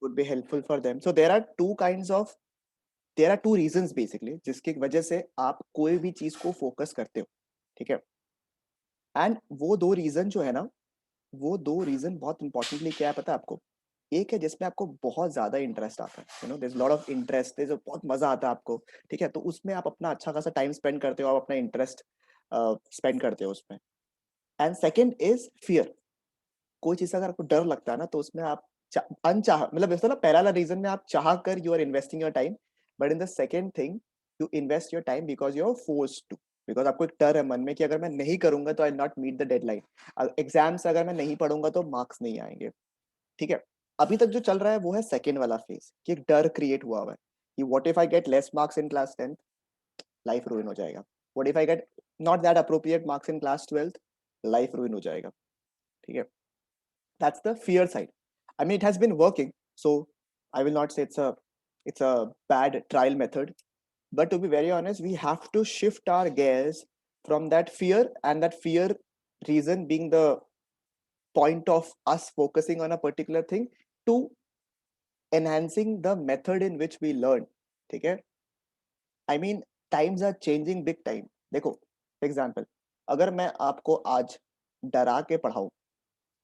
would be helpful for them. So there are two reasons basically जिसकी वजह से आप कोई भी चीज को फोकस करते हो, ठीक है. एंड वो दो रीजन जो है ना, वो दो रीजन बहुत इंपॉर्टेंटली क्या है पता है आपको. एक है जिसमें आपको बहुत ज्यादा इंटरेस्ट आता है, you know there is lot of interest, there बहुत मजा आता है आपको, ठीक है. तो उसमें आप अपना अच्छा खासा टाइम स्पेंड करते हो, आप अपना इंटरेस्ट स्पेंड करते हो उसमें. And second is fear. कोई चीज अगर आपको डर लगता है ना, तो उसमें आप अनचाह, मतलब ऐसा ना, पहला रीजन में आप चाह कर you are investing your time, but in the second thing you invest your time because you are forced to. Because आपको एक डर है मन में कि अगर मैं नहीं करूंगा तो I not meet the deadline. Exams अगर मैं नहीं पढ़ूंगा तो मार्क्स नहीं आएंगे, ठीक है. अभी तक जो चल रहा है वो है सेकंड वाला फेज, कि एक डर क्रिएट हुआ हुआ है कि what if I get less marks in class 10th, life ruin हो जाएगा. What if I get not that appropriate marks in class 12th, life ruin हो जाएगा, ठीक है. That's the fear side. I mean, it has been working, so I will not say it's a bad trial method. But to be very honest, we have to shift our gears from that fear, and that fear reason being the point of us focusing on a particular thing, to enhancing the method in which we learn. ठीक है. I mean, times are changing big time. देखो, example, अगर मैं आपको आज डरा के पढ़ाऊं,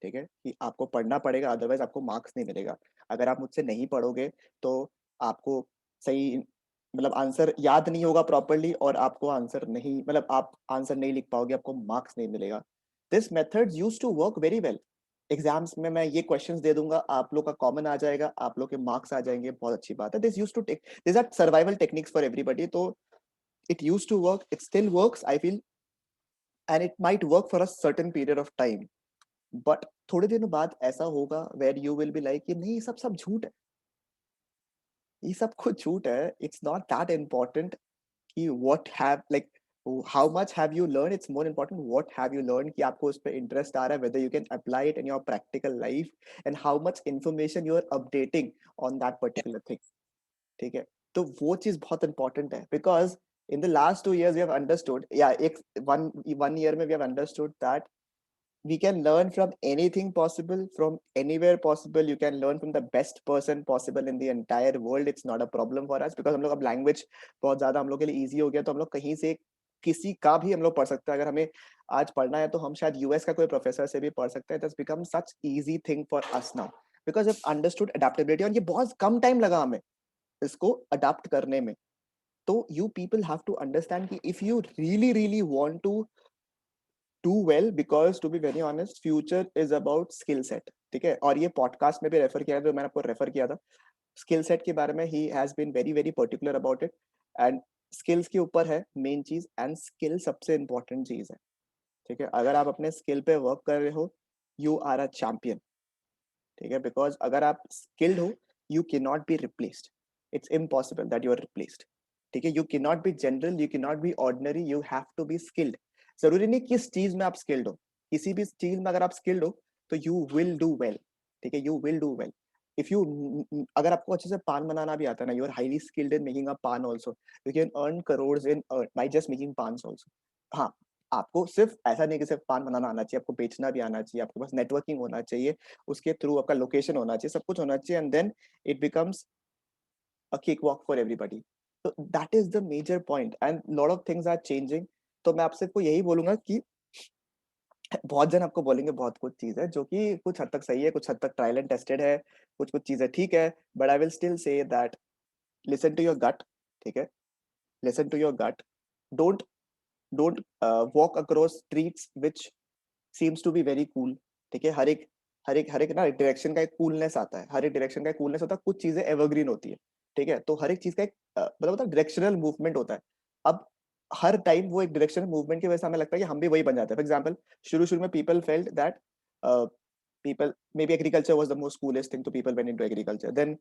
ठीक है, कि आपको पढ़ना पड़ेगा अदरवाइज आपको मार्क्स नहीं मिलेगा, अगर आप मुझसे नहीं पढ़ोगे तो आपको सही, मतलब आंसर याद नहीं होगा प्रॉपरली, और आपको आंसर नहीं, मतलब आप आंसर नहीं लिख पाओगे, आपको मार्क्स नहीं मिलेगा. This method used to work very well. Exams में मैं ये क्वेश्चंस दे दूंगा, आप लोग का कॉमन आ जाएगा, आप लोग के मार्क्स आ जाएंगे, बहुत अच्छी बात है. This use to take, this are survival techniques for everybody. तो it use to work, it still works I feel, and it might work for a certain period of time. But थोड़े दिनों बाद ऐसा होगा where you will be like, नहीं, ये सब सब झूठ है, ये सब कुछ झूठ है. इट्स नॉट दैट इम्पोर्टेंट कि what have like how much have you learn, it's more important what have you learn, कि आपको उस पर इंटरेस्ट आ रहा है, whether you can apply it in your practical life, and how much information you are updating on that particular thing, ठीक है. तो वो चीज बहुत इंपॉर्टेंट है, because in the last 2 years we have understood, या एक one year में we have understood that we can learn from anything possible, from anywhere possible. You can learn from the best person possible in the entire world. It's not a problem for us, because हम लोग अब language बहुत ज्यादा हम लोग के लिए easy हो गया, तो हम लोग कहीं से किसी का भी हम लोग पढ़ सकते हैं. अगर हमें आज पढ़ना है तो हम शायद यूएस का कोई प्रोफेसर से भी पढ़ सकते हैं. It become such easy thing for us now, because I understood adaptability, और ये बहुत कम टाइम लगा हमें इसको अडाप्ट करने में. तो you people have to understand कि if you really really want to do well, because to be very honest, future is about skill set, ठीक है. और ये पॉडकास्ट में भी रेफर किया, जो मैंने आपको रेफर किया था स्किल सेट के बारे में, he has been very very particular about it. And skills के ऊपर है मेन चीज, एंड स्किल सबसे इंपॉर्टेंट चीज है, ठीक है. अगर आप अपने स्किल पे वर्क कर रहे हो, यू आर अ चैंपियन, ठीक है. बिकॉज अगर आप स्किल्ड हो, you can not be replaced. It's impossible that you are replaced, ठीक है. You can not be general, you can not be ordinary, you have to be skilled. जरूरी नहीं किस चीज में आप स्किल्ड हो, किसी भी चीज में अगर आप स्किल्ड हो तो यू विल डू वेल, ठीक है. You will do well. If you, अगर आपको अच्छे से पान बनाना भी आता है ना, you are highly skilled in making a paan also, you can earn crore in by just making paan also. हाँ, आपको सिर्फ ऐसा नहीं कि सिर्फ पान बनाना आना चाहिए, आपको बेचना भी आना चाहिए, आपके पास नेटवर्किंग होना चाहिए, उसके थ्रू आपका लोकेशन होना चाहिए, सब कुछ होना चाहिए, and then it becomes a cake walk for everybody. तो that is the major point, and lot of things are changing. तो मैं आपसे को यही बोलूंगा कि बहुत जन आपको बोलेंगे बहुत कुछ चीज है जो कि कुछ हद तक सही है, कुछ हद तक ट्रायल एंड टेस्टेड है, कुछ कुछ चीजें ठीक है, but I will still say that listen to your gut, ठीक है. Listen to your gut. Don't don't walk across streets which seems to be very cool, ठीक है. हर एक ना डायरेक्शन का एक कूलनेस आता है, हर एक डायरेक्शन का एक कूलनेस होता है, कुछ चीजें एवरग्रीन होती है, ठीक है. तो हर एक चीज का एक मतलब होता है डायरेक्शनल मूवमेंट होता है. अब हर टाइम वो एक डायरेक्शनल मूवमेंट की वजह से हमें लगता है कि हम भी वही बन जाते हैं. फॉर एग्जाम्पल, शुरू शुरू में people felt that people, maybe agriculture was the most coolest thing, so people went into agriculture. Then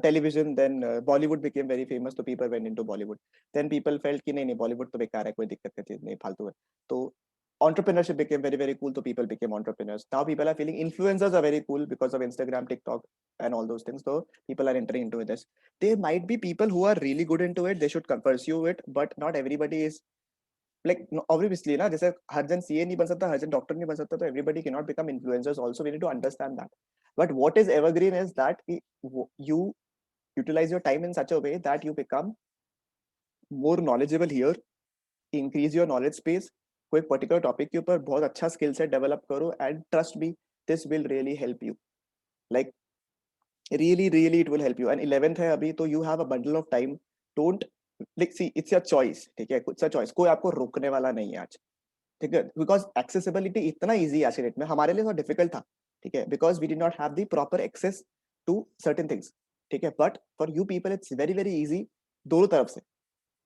television, then Bollywood became very famous, so people went into Bollywood. Then people felt कि नहीं Bollywood तो बेकार है, कोई दिक्कत की चीज नहीं, फालतू है. तो entrepreneurship became very very cool, so people became entrepreneurs. Now people are feeling influencers are very cool because of Instagram, TikTok, and all those things, so people are entering into this. There might be people who are really good into it, they should pursue it, but not everybody is like obviously ना, जैसे हर जन CA नहीं बन सकता, हर जन doctor नहीं बन सकता, तो everybody cannot become influencers also. We need to understand that. But what is evergreen is that you utilize your time in such a way that you become more knowledgeable here, increase your knowledge space, कोई particular topic के ऊपर बहुत अच्छा skill set develop करो, and trust me, this will really help you, like really it will help you. And 11th है अभी, तो you have a bundle of time. Don't, like, see, it's your choice, ठीक है, it's a choice, कोई आपको रोकने वाला नहीं है आज, ठीक है, बिकॉज एक्सेसिबिलिटी इतना इजी आज के डेट में, हमारे लिए तो डिफिकल्ट था, ठीक है, because we did not have the proper access to certain things, ठीक है, but for you people it's very very easy, दोनों तरफ से,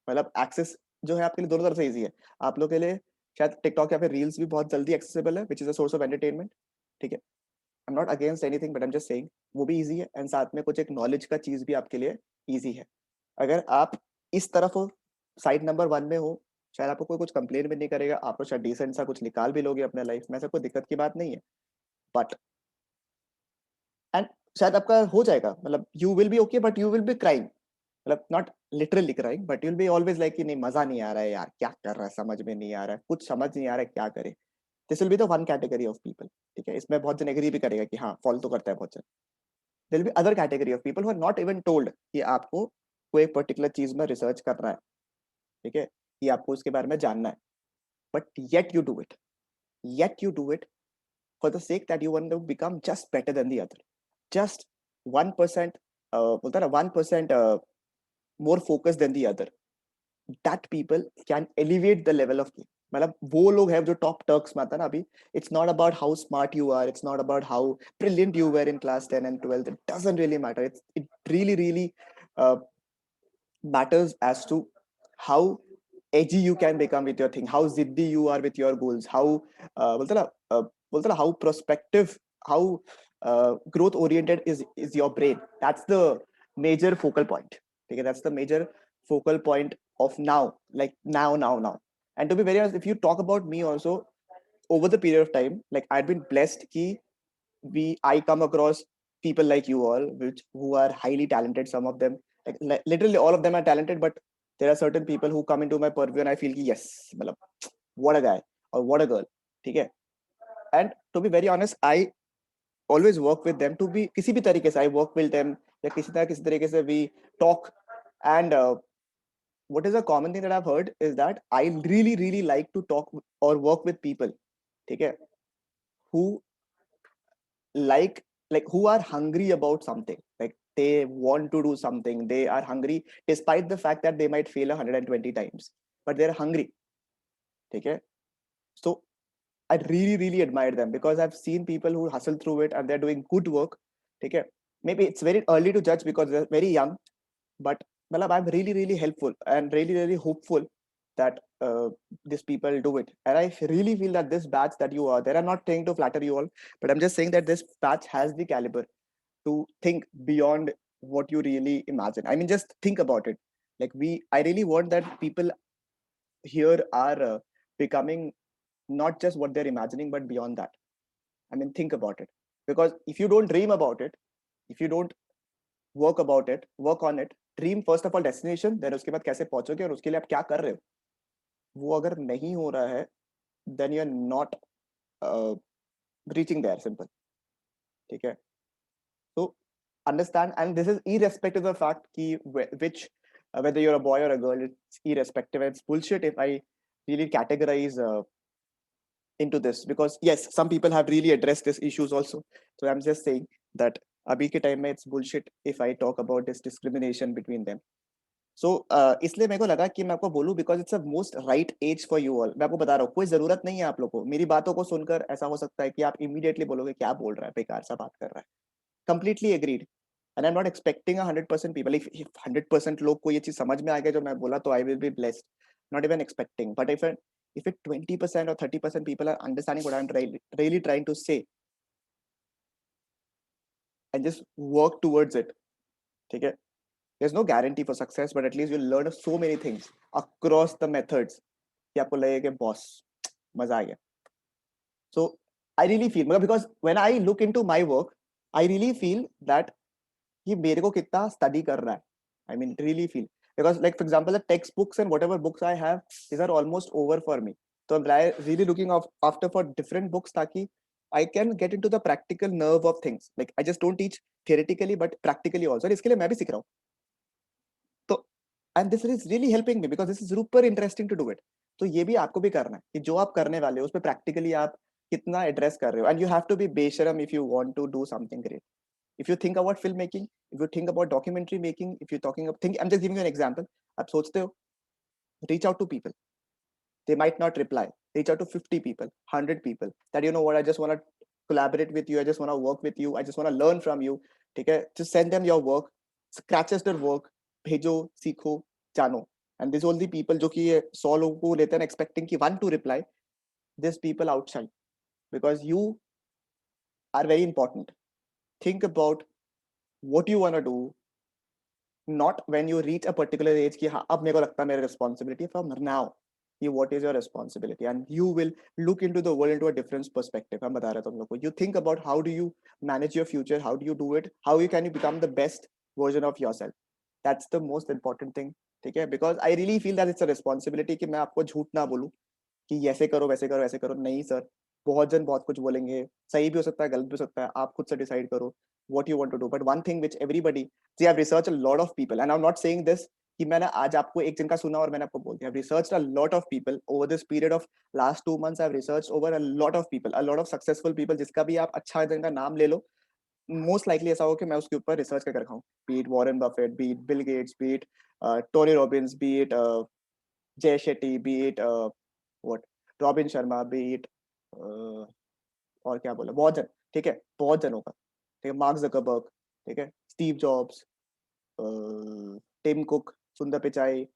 मतलब एक्सेस जो है आपके लिए दोनों तरफ से इजी है। आप लोग के लिए शायद टिकटॉक या फिर रील्स भी बहुत जल्दी एक्सेसिबल है, which is a source of entertainment, ठीक है, I am not against anything, but I am just saying वो भी इजी है, एंड साथ में कुछ एक नॉलेज का चीज भी आपके लिए इजी है। अगर आप इस तरफ हो, साइड नंबर 1 में हो, शायद आपको कोई कुछ कंप्लेन भी नहीं करेगा, आप लोग शायद डिसेंट सा कुछ निकाल भी लोगे अपने लाइफ में, ऐसा कोई दिक्कत की बात नहीं है, बट एंड शायद आपका हो जाएगा, मतलब you will be okay, but you will be crying, मतलब not literally crying, but you will be always like कि नहीं मजा नहीं आ रहा है यार, क्या कर रहा है, समझ में नहीं आ रहा है, कुछ समझ नहीं आ रहा है, क्या करे। This will be the one category of people, ठीक है, इसमें बहुत जन एग्री भी करेगा कि हाँ फॉलो तो करता है बहुत जन। There will be other category of people who are not even told कि आपको कोई एक पर्टिकुलर चीज में रिसर्च करना है, ठीक है, कि आपको उसके बारे में जानना है, but yet you do it, yet you do it for the sake that you want to become just better than the other, just 1%, बोलता है ना 1% more focused than the other, that people can elevate the level of game, मतलब वो लोग हैं जो top Turks में आता है ना अभी, it's not about how smart you are, it's not about how brilliant you were in class 10 and 12, it doesn't really matter, it really uh, matters as to how edgy you can become with your thing, how ziddy you are with your goals, how बोलते ना how prospective, how growth oriented is your brain. That's the major focal point, okay, that's the major focal point of now, like now. And to be very honest, if you talk about me also, over the period of time, like I'd been blessed ki I come across people like you all, which who are highly talented. Some of them, like literally all of them are talented, but there are certain people who come into my purview and I feel ki, yes, मतलब, what a guy or what a girl, ठीक है. And to be very honest, I always work with them to be किसी भी तरीके से I work with them, या किसी तरीके से we talk. And what is a common thing that I've heard is that I really like to talk or work with people, ठीक है, who like who are hungry about something, like they want to do something, they are hungry despite the fact that they might fail 120 times, but they're hungry, okay. So I really admire them, because I've seen people who hustle through it and they're doing good work, okay. Maybe it's very early to judge because they're very young, but I'm really helpful and really hopeful that these people do it. And I really feel that this batch that you are there, I'm not trying to flatter you all, but I'm just saying that this batch has the caliber to think beyond what you really imagine. I mean, just think about it. Like I really want that people here are becoming not just what they're imagining, but beyond that. I mean, think about it. Because if you don't dream about it, if you don't work about it, work on it, dream first of all destination, then उसके बाद कैसे पहुंचोगे और उसके लिए आप क्या कर रहे हो, वो अगर नहीं हो रहा है, then you are not reaching there, simple, ठीक है. तो understand, and this is irrespective of the fact कि which whether you're a boy or a girl, it's irrespective, and it's bullshit if I really categorize into this, because yes, some people have really addressed these issues also. So I'm just saying that अभी के time में it's bullshit if I talk about this discrimination between them. सो इसलिए मेरे को लगा कि मैं आपको बोलूं, because it's a most right age for you all. मैं आपको बता रहा हूँ, कोई जरूरत नहीं है आप लोग को. मेरी बातों को सुनकर ऐसा हो सकता है कि आप इमीडिएटली बोलोगे क्या बोल रहा है, बेकार सा बात कर रहा है. Completely agreed. And I am not expecting 100% people, if 100% लोग को ये चीज समझ में आ गया जो मैं बोला, तो I will be blessed. Not even expecting, but if it 20% or 30% people are understanding what I'm really trying to say and just work towards it, ठीक है. There's no guarantee for success, but at least you'll learn so many things across the methods कि आपको लगेगा कि boss मजा आ गया. So I really feel, because when I look into my work, I really feel that ये मेरे को कितना स्टडी कर रहा है. I mean, really feel because like for example the textbooks and whatever books I have, these are almost over for me. So I'm really looking after for different books ताकि I can get into the practical nerve of things. Like I just don't teach theoretically but practically also. और इसके लिए मैं भी सीख रहा हूँ. तो and this is really helping me because this is super interesting to do it. तो ये भी आपको भी करना है कि जो आप करने वाले हो उस पे practically आप कितना एड्रेस कर रहे हो. And you have to be बेशरम if you want to do something great. If you think about filmmaking, if you think about documentary making, if you're talking about think, I'm just giving you an example. आप सोचते हो, reach out to people. They might not reply. Reach out to 50 people, 100 people. That you know what, I just want to collaborate with you. I just want to work with you. I just want to learn from you. ठीक है? Just send them your work. Scratches their work. भेजो, सीखो, जानो. And these all the people जो कि 100 लोगों को लेते हैं expecting कि one to reply. These people outshine because you are very important. Think about what you want to do, not when you reach a particular age कि हाँ अब मेरे को लगता है मेरी responsibility. From now, what is your responsibility, and you will look into the world into a different perspective. हम बता रहे थे तुम लोग को. You think about how do you manage your future, how do you do it, how you can you become the best version of yourself. That's the most important thing. ठीक है? Because I really feel that it's a responsibility कि मैं आपको झूठ ना बोलूं कि ऐसे करो वैसे करो ऐसे करो. नहीं सर, बहुत जन बहुत कुछ बोलेंगे, सही भी हो सकता है गलत भी हो सकता है. आप खुद से डिसाइड करो what you want to do. But one thing which everybody, see, I've researched a lot of people, and I'm not saying this कि मैंने आज आपको एक जिनका सुना और मैंने आपको बोल दिया. I've researched a lot of people over this period of last 2 months. I've researched over a lot of people, a lot of successful people जिसका भी आप अच्छा जिनका नाम ले लो, most likely ऐसा हो कि मैं उसके ऊपर रिसर्च करके रखा हूँ. Be it Warren Buffett, be it Bill Gates, be it Tony Robbins, be it Jay Shetty, be it what Robin Sharma, be it और क्या बोला, बहुत जन. ठीक है, बहुत जनों का. ठीक है, मार्क ज़करबर्ग, ठीक है, स्टीव जॉब्स, टिम कुक, सुंदर पिचाई,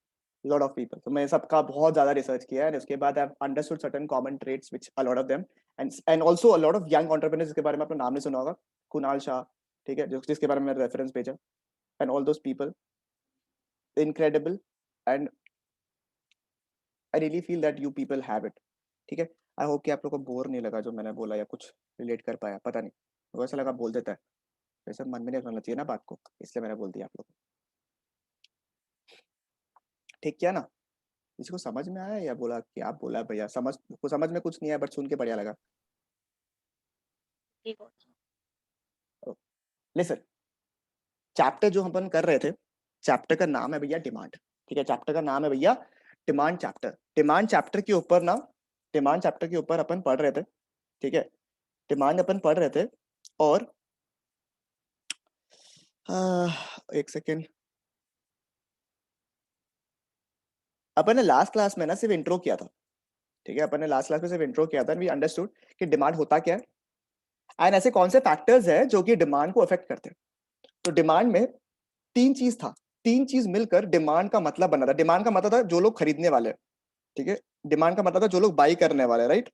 lot of people. तो मैं सबका बहुत ज़्यादा रिसर्च किया है. उसके बाद I've understood certain common traits which a lot of them and also a lot of young entrepreneurs जिसके बारे में आपने नाम नहीं सुना होगा, कुणाल शाह, ठीक है, जिसके बारे में मैंने रेफरेंस भेजा, and all those people incredible, and I really feel that you people have it. ठीक है, आई होप कि आप लोगों को बोर नहीं लगा जो मैंने बोला या कुछ रिलेट कर पाया. पता नहीं, मुझे ऐसा लगा बोल देता है, वैसे मन में नहीं रखना चाहिए ना बात को, इसलिए मैंने बोल दिया आप लोग को. ठीक किया ना? किसी को समझ में आया या बोला कि आप बोला भैया समझ में कुछ नहीं आया बट सुन के बढ़िया लगा? लिसन, चैप्टर जो हम अपन कर रहे थे, चैप्टर का नाम है भैया डिमांड. ठीक है, चैप्टर का नाम है भैया डिमांड चैप्टर. डिमांड चैप्टर के ऊपर ना, डिमांड चैप्टर के ऊपर अपन पढ़ रहे थे. ठीक है, डिमांड अपन पढ़ रहे थे और एक सेकेंड, अपन ने लास्ट क्लास में ना सिर्फ इंट्रो किया था. ठीक है, अपन ने लास्ट क्लास में सिर्फ इंट्रो किया था. वी अंडरस्टूड कि डिमांड होता क्या है एंड ऐसे कौन से फैक्टर्स है जो कि डिमांड को अफेक्ट करते हैं. तो डिमांड में तीन चीज था, तीन चीज मिलकर डिमांड का मतलब बना था. डिमांड का मतलब था जो लोग खरीदने वाले. ठीक है, डिमांड का मतलब था जो लोग बाई करने वाले. राइट,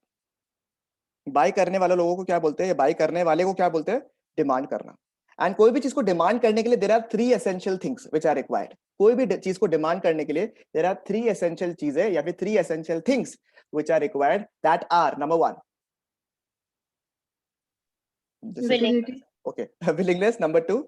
बाई करने वाले लोगों को क्या बोलते हैं, बाई करने वाले को क्या बोलते हैं, डिमांड करना. एंड कोई भी चीज को डिमांड करने के लिए there are 3 essential things which are required. कोई भी चीज को डिमांड करने के लिए देयर आर 3 एसेंशियल चीजें या फिर 3 essential things which are required. That are number 1 Willing. Okay, willingness. Number 2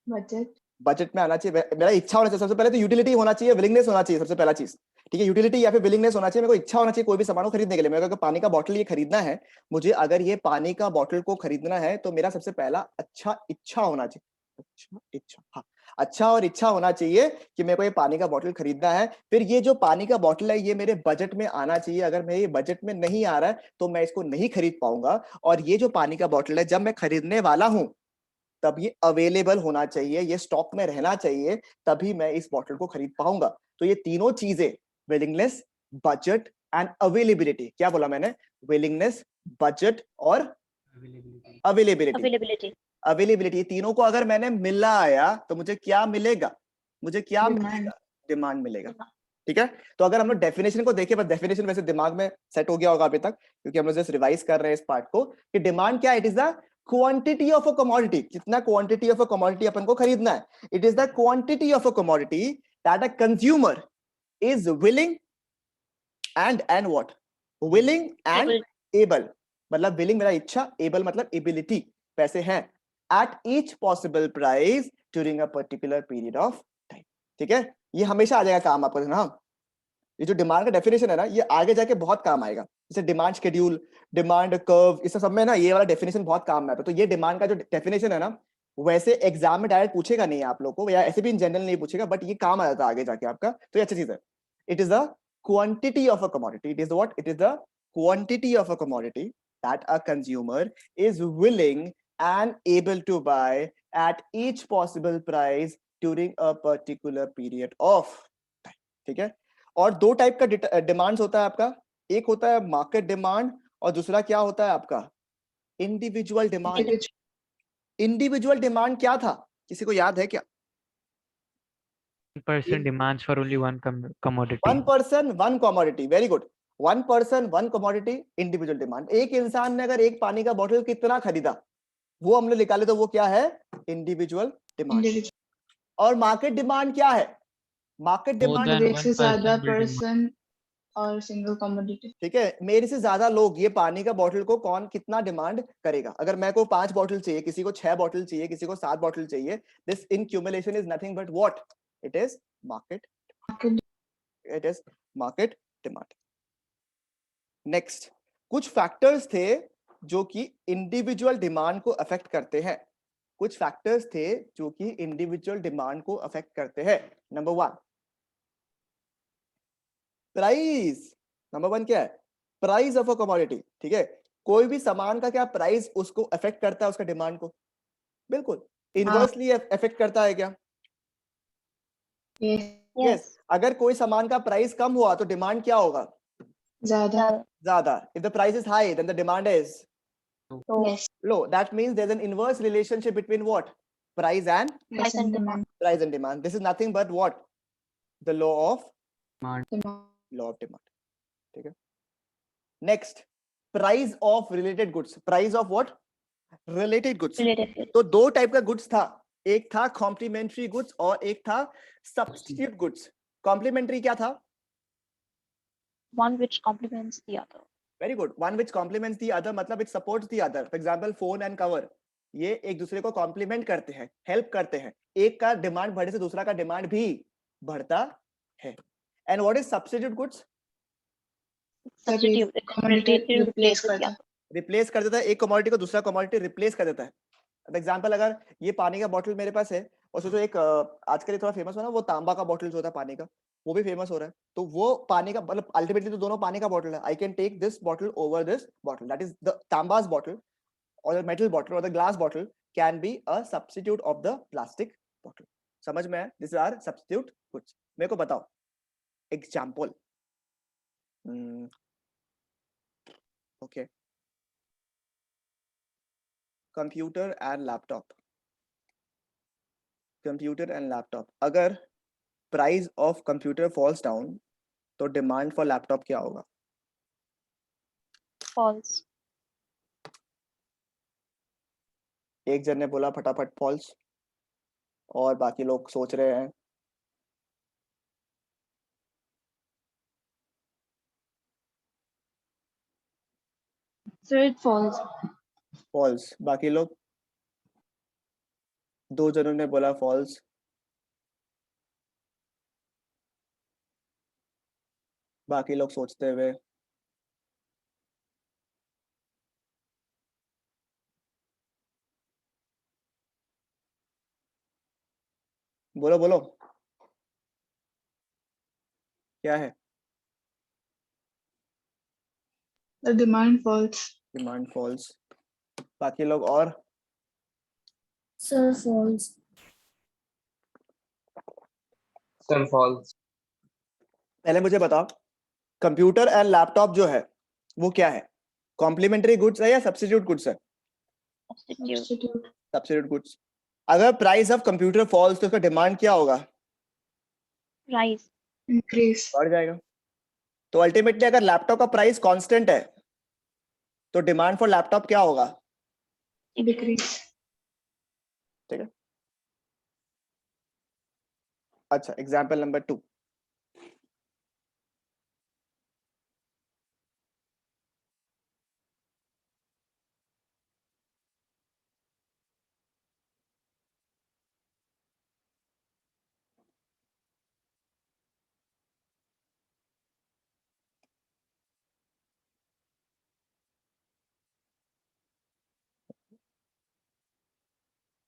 Budget. Budget में आना चाहिए. मेरा इच्छा होना चाहिए सबसे पहले. तो यूटिलिटी होना चाहिए, विलिंगनेस होना चाहिए सबसे पहला चीज. ठीक है, यूटिलिटी या फिर विलिंगनेस होना चाहिए. मेरे को इच्छा होना चाहिए कोई भी सामान को खरीदने के लिए. मेरे को पानी का बॉटल ये खरीदना है, मुझे अगर ये पानी का बॉटल को खरीदना है तो मेरा सबसे पहला अच्छा इच्छा होना चाहिए. अच्छा इच्छा, हाँ, अच्छा और इच्छा होना चाहिए कि मेरे को ये पानी का बॉटल खरीदना है. फिर ये जो पानी का बॉटल है ये मेरे बजट में आना चाहिए. अगर मेरे बजट में नहीं आ रहा है तो मैं इसको नहीं खरीद पाऊंगा. और ये जो पानी का बॉटल है जब मैं खरीदने वाला हूं तब ये अवेलेबल होना चाहिए, ये स्टॉक में रहना चाहिए, तभी मैं इस बॉटल को खरीद पाऊंगा. तो ये तीनों चीजें, विलिंगनेस, बजट एंड अवेलेबिलिटी. क्या बोला मैंने? विलिंगनेस, बजट और अवेलेबिलिटी. अवेलेबिलिटी, ये तीनों को अगर मैंने मिला आया तो मुझे क्या मिलेगा? मुझे क्या मिलेगा? डिमांड मिलेगा. ठीक है, तो अगर हम लोग डेफिनेशन को देखें, बस डेफिनेशन वैसे दिमाग में सेट हो गया होगा अभी तक क्योंकि हम लोग जस्ट रिवाइज कर रहे हैं इस पार्ट को कि डिमांड क्या है? It is the quantity of a commodity. कितना क्वांटिटी ऑफ अ कमोडिटी अपन को खरीदना है. It is the quantity of a commodity that a consumer is willing and what, willing and able. मतलब विलिंग मेरा इच्छा, एबल मतलब एबिलिटी, पैसे हैं, eight each possible price during a particular period of time. ठीक है, ये हमेशा आ जाएगा काम आपका ना। ये जो डिमांड का डेफिनेशन है ना, ये आगे जाके बहुत काम आएगा, जैसे डिमांड शेड्यूल, डिमांड कर्व, इस सब में ना ये वाला डेफिनेशन बहुत काम में आता है। तो ये डिमांड का जो डेफिनेशन है ना, वैसे एग्जाम में डायरेक्ट पूछेगा नहीं आप लोग को, या ऐसे भी इन जनरल नहीं पूछेगा, बट ये काम आ जाता है आगे जाके आपका, तो ये अच्छी चीज है। It is the quantity of a commodity, it is what, it is the quantity of a commodity that a consumer is willing and able to buy at each possible price during a particular period of time. ठीक है, और दो type का demands होता है आपका, एक होता है मार्केट डिमांड और दूसरा क्या होता है आपका, इंडिविजुअल डिमांड। इंडिविजुअल डिमांड क्या था, किसी को याद है क्या? person demands for only one commodity. One person one commodity, very good. One person one commodity, individual demand. एक इंसान ने अगर एक पानी का बोतल कितना खरीदा, वो हमने निकाले, तो वो क्या है, इंडिविजुअल डिमांड। और मार्केट डिमांड क्या है, मार्केट डिमांड एक से ज्यादा पर्सन और सिंगल कमोडिटी। ठीक है, मेरे से ज्यादा लोग ये पानी का बोतल को कौन कितना डिमांड करेगा। अगर मैं को 5 बोतल चाहिए, किसी को 6 बोतल चाहिए, किसी को 7 बोतल चाहिए, this accumulation is nothing but what, it is market, it is market demand. Next, कुछ फैक्टर्स थे जो कि इंडिविजुअल डिमांड को अफेक्ट करते हैं। कुछ फैक्टर्स थे जो कि इंडिविजुअल डिमांड को अफेक्ट करते हैं। Number 1, price. नंबर 1 क्या है, प्राइस ऑफ अ कमोडिटी। ठीक है, कोई भी सामान का क्या प्राइस उसको अफेक्ट करता है, उसका डिमांड को, बिल्कुल इनवर्सली अफेक्ट करता है क्या? यस। अगर कोई सामान का प्राइस कम हुआ तो डिमांड क्या होगा, ज्यादा। ज्यादा। If the price is high then the demand is low. That means there's an inverse relationship between what, price and demand. price and demand. This is nothing but what, the law of demand. ठीक है, next, price of related goods. Price of what, related goods. तो दो type का goods था, एक था complementary goods और एक था सब्स्टिट्यूट गुड्स। कॉम्प्लीमेंट्री क्या था, one which complements the other. Very good, one which complements the other, मतलब it supports the other. For example phone and cover, ये एक दूसरे को कॉम्प्लीमेंट करते हैं, हेल्प करते हैं। एक का डिमांड बढ़े से दूसरा का डिमांड भी बढ़ता है। And what is substitute goods, Substitute. Replace करता है। रिप्लेस कर देता है, एक कमोडिटी को दूसरा कमोडिटी रिप्लेस कर देता है। फॉर एग्जांपल, अगर ये पानी का बॉटल मेरे पास है और सोचो एक आजकल थोड़ा फेमस हो ना, वो तांबा का बॉटल जो होता है पानी का, वो भी फेमस हो रहा है। तो वो पानी का मतलब अल्टीमेटली तो दोनों पानी का बॉटल है। I can take this bottle over this bottle, that is the तांबा's बॉटल, और द मेटल बॉटल और the glass bottle can be a substitute of the plastic bottle. समझ में आया, दिस आर सब्स्टिट्यूट गुड्स। मेरे को बताओ example. Okay, computer and laptop. Computer and laptop, अगर price of computer falls down तो demand for laptop क्या होगा? False. एक जन ने बोला फटाफट फॉल्स, और बाकी लोग सोच रहे हैं। So it falls. फॉल्स, बाकी लोग, दो जनों ने बोला फॉल्स। बाकी लोग सोचते हुए, बोलो बोलो क्या है? The demand falls. Demand falls, बाकी लोग और Sir, false. Sir, false. पहले मुझे बताओ, कंप्यूटर एंड लैपटॉप जो है वो क्या है, कॉम्प्लीमेंट्री गुड्स है या सब्स्टिट्यूट गुड्स है? Substitute. Substitute goods. अगर प्राइस ऑफ कंप्यूटर फॉल्स तो उसका डिमांड क्या होगा? Rise. Increase. बढ़ जाएगा। तो अल्टीमेटली अगर लैपटॉप का प्राइस कांस्टेंट है तो डिमांड फॉर लैपटॉप क्या होगा? Decrease. ठीक है, अच्छा एग्जांपल नंबर 2।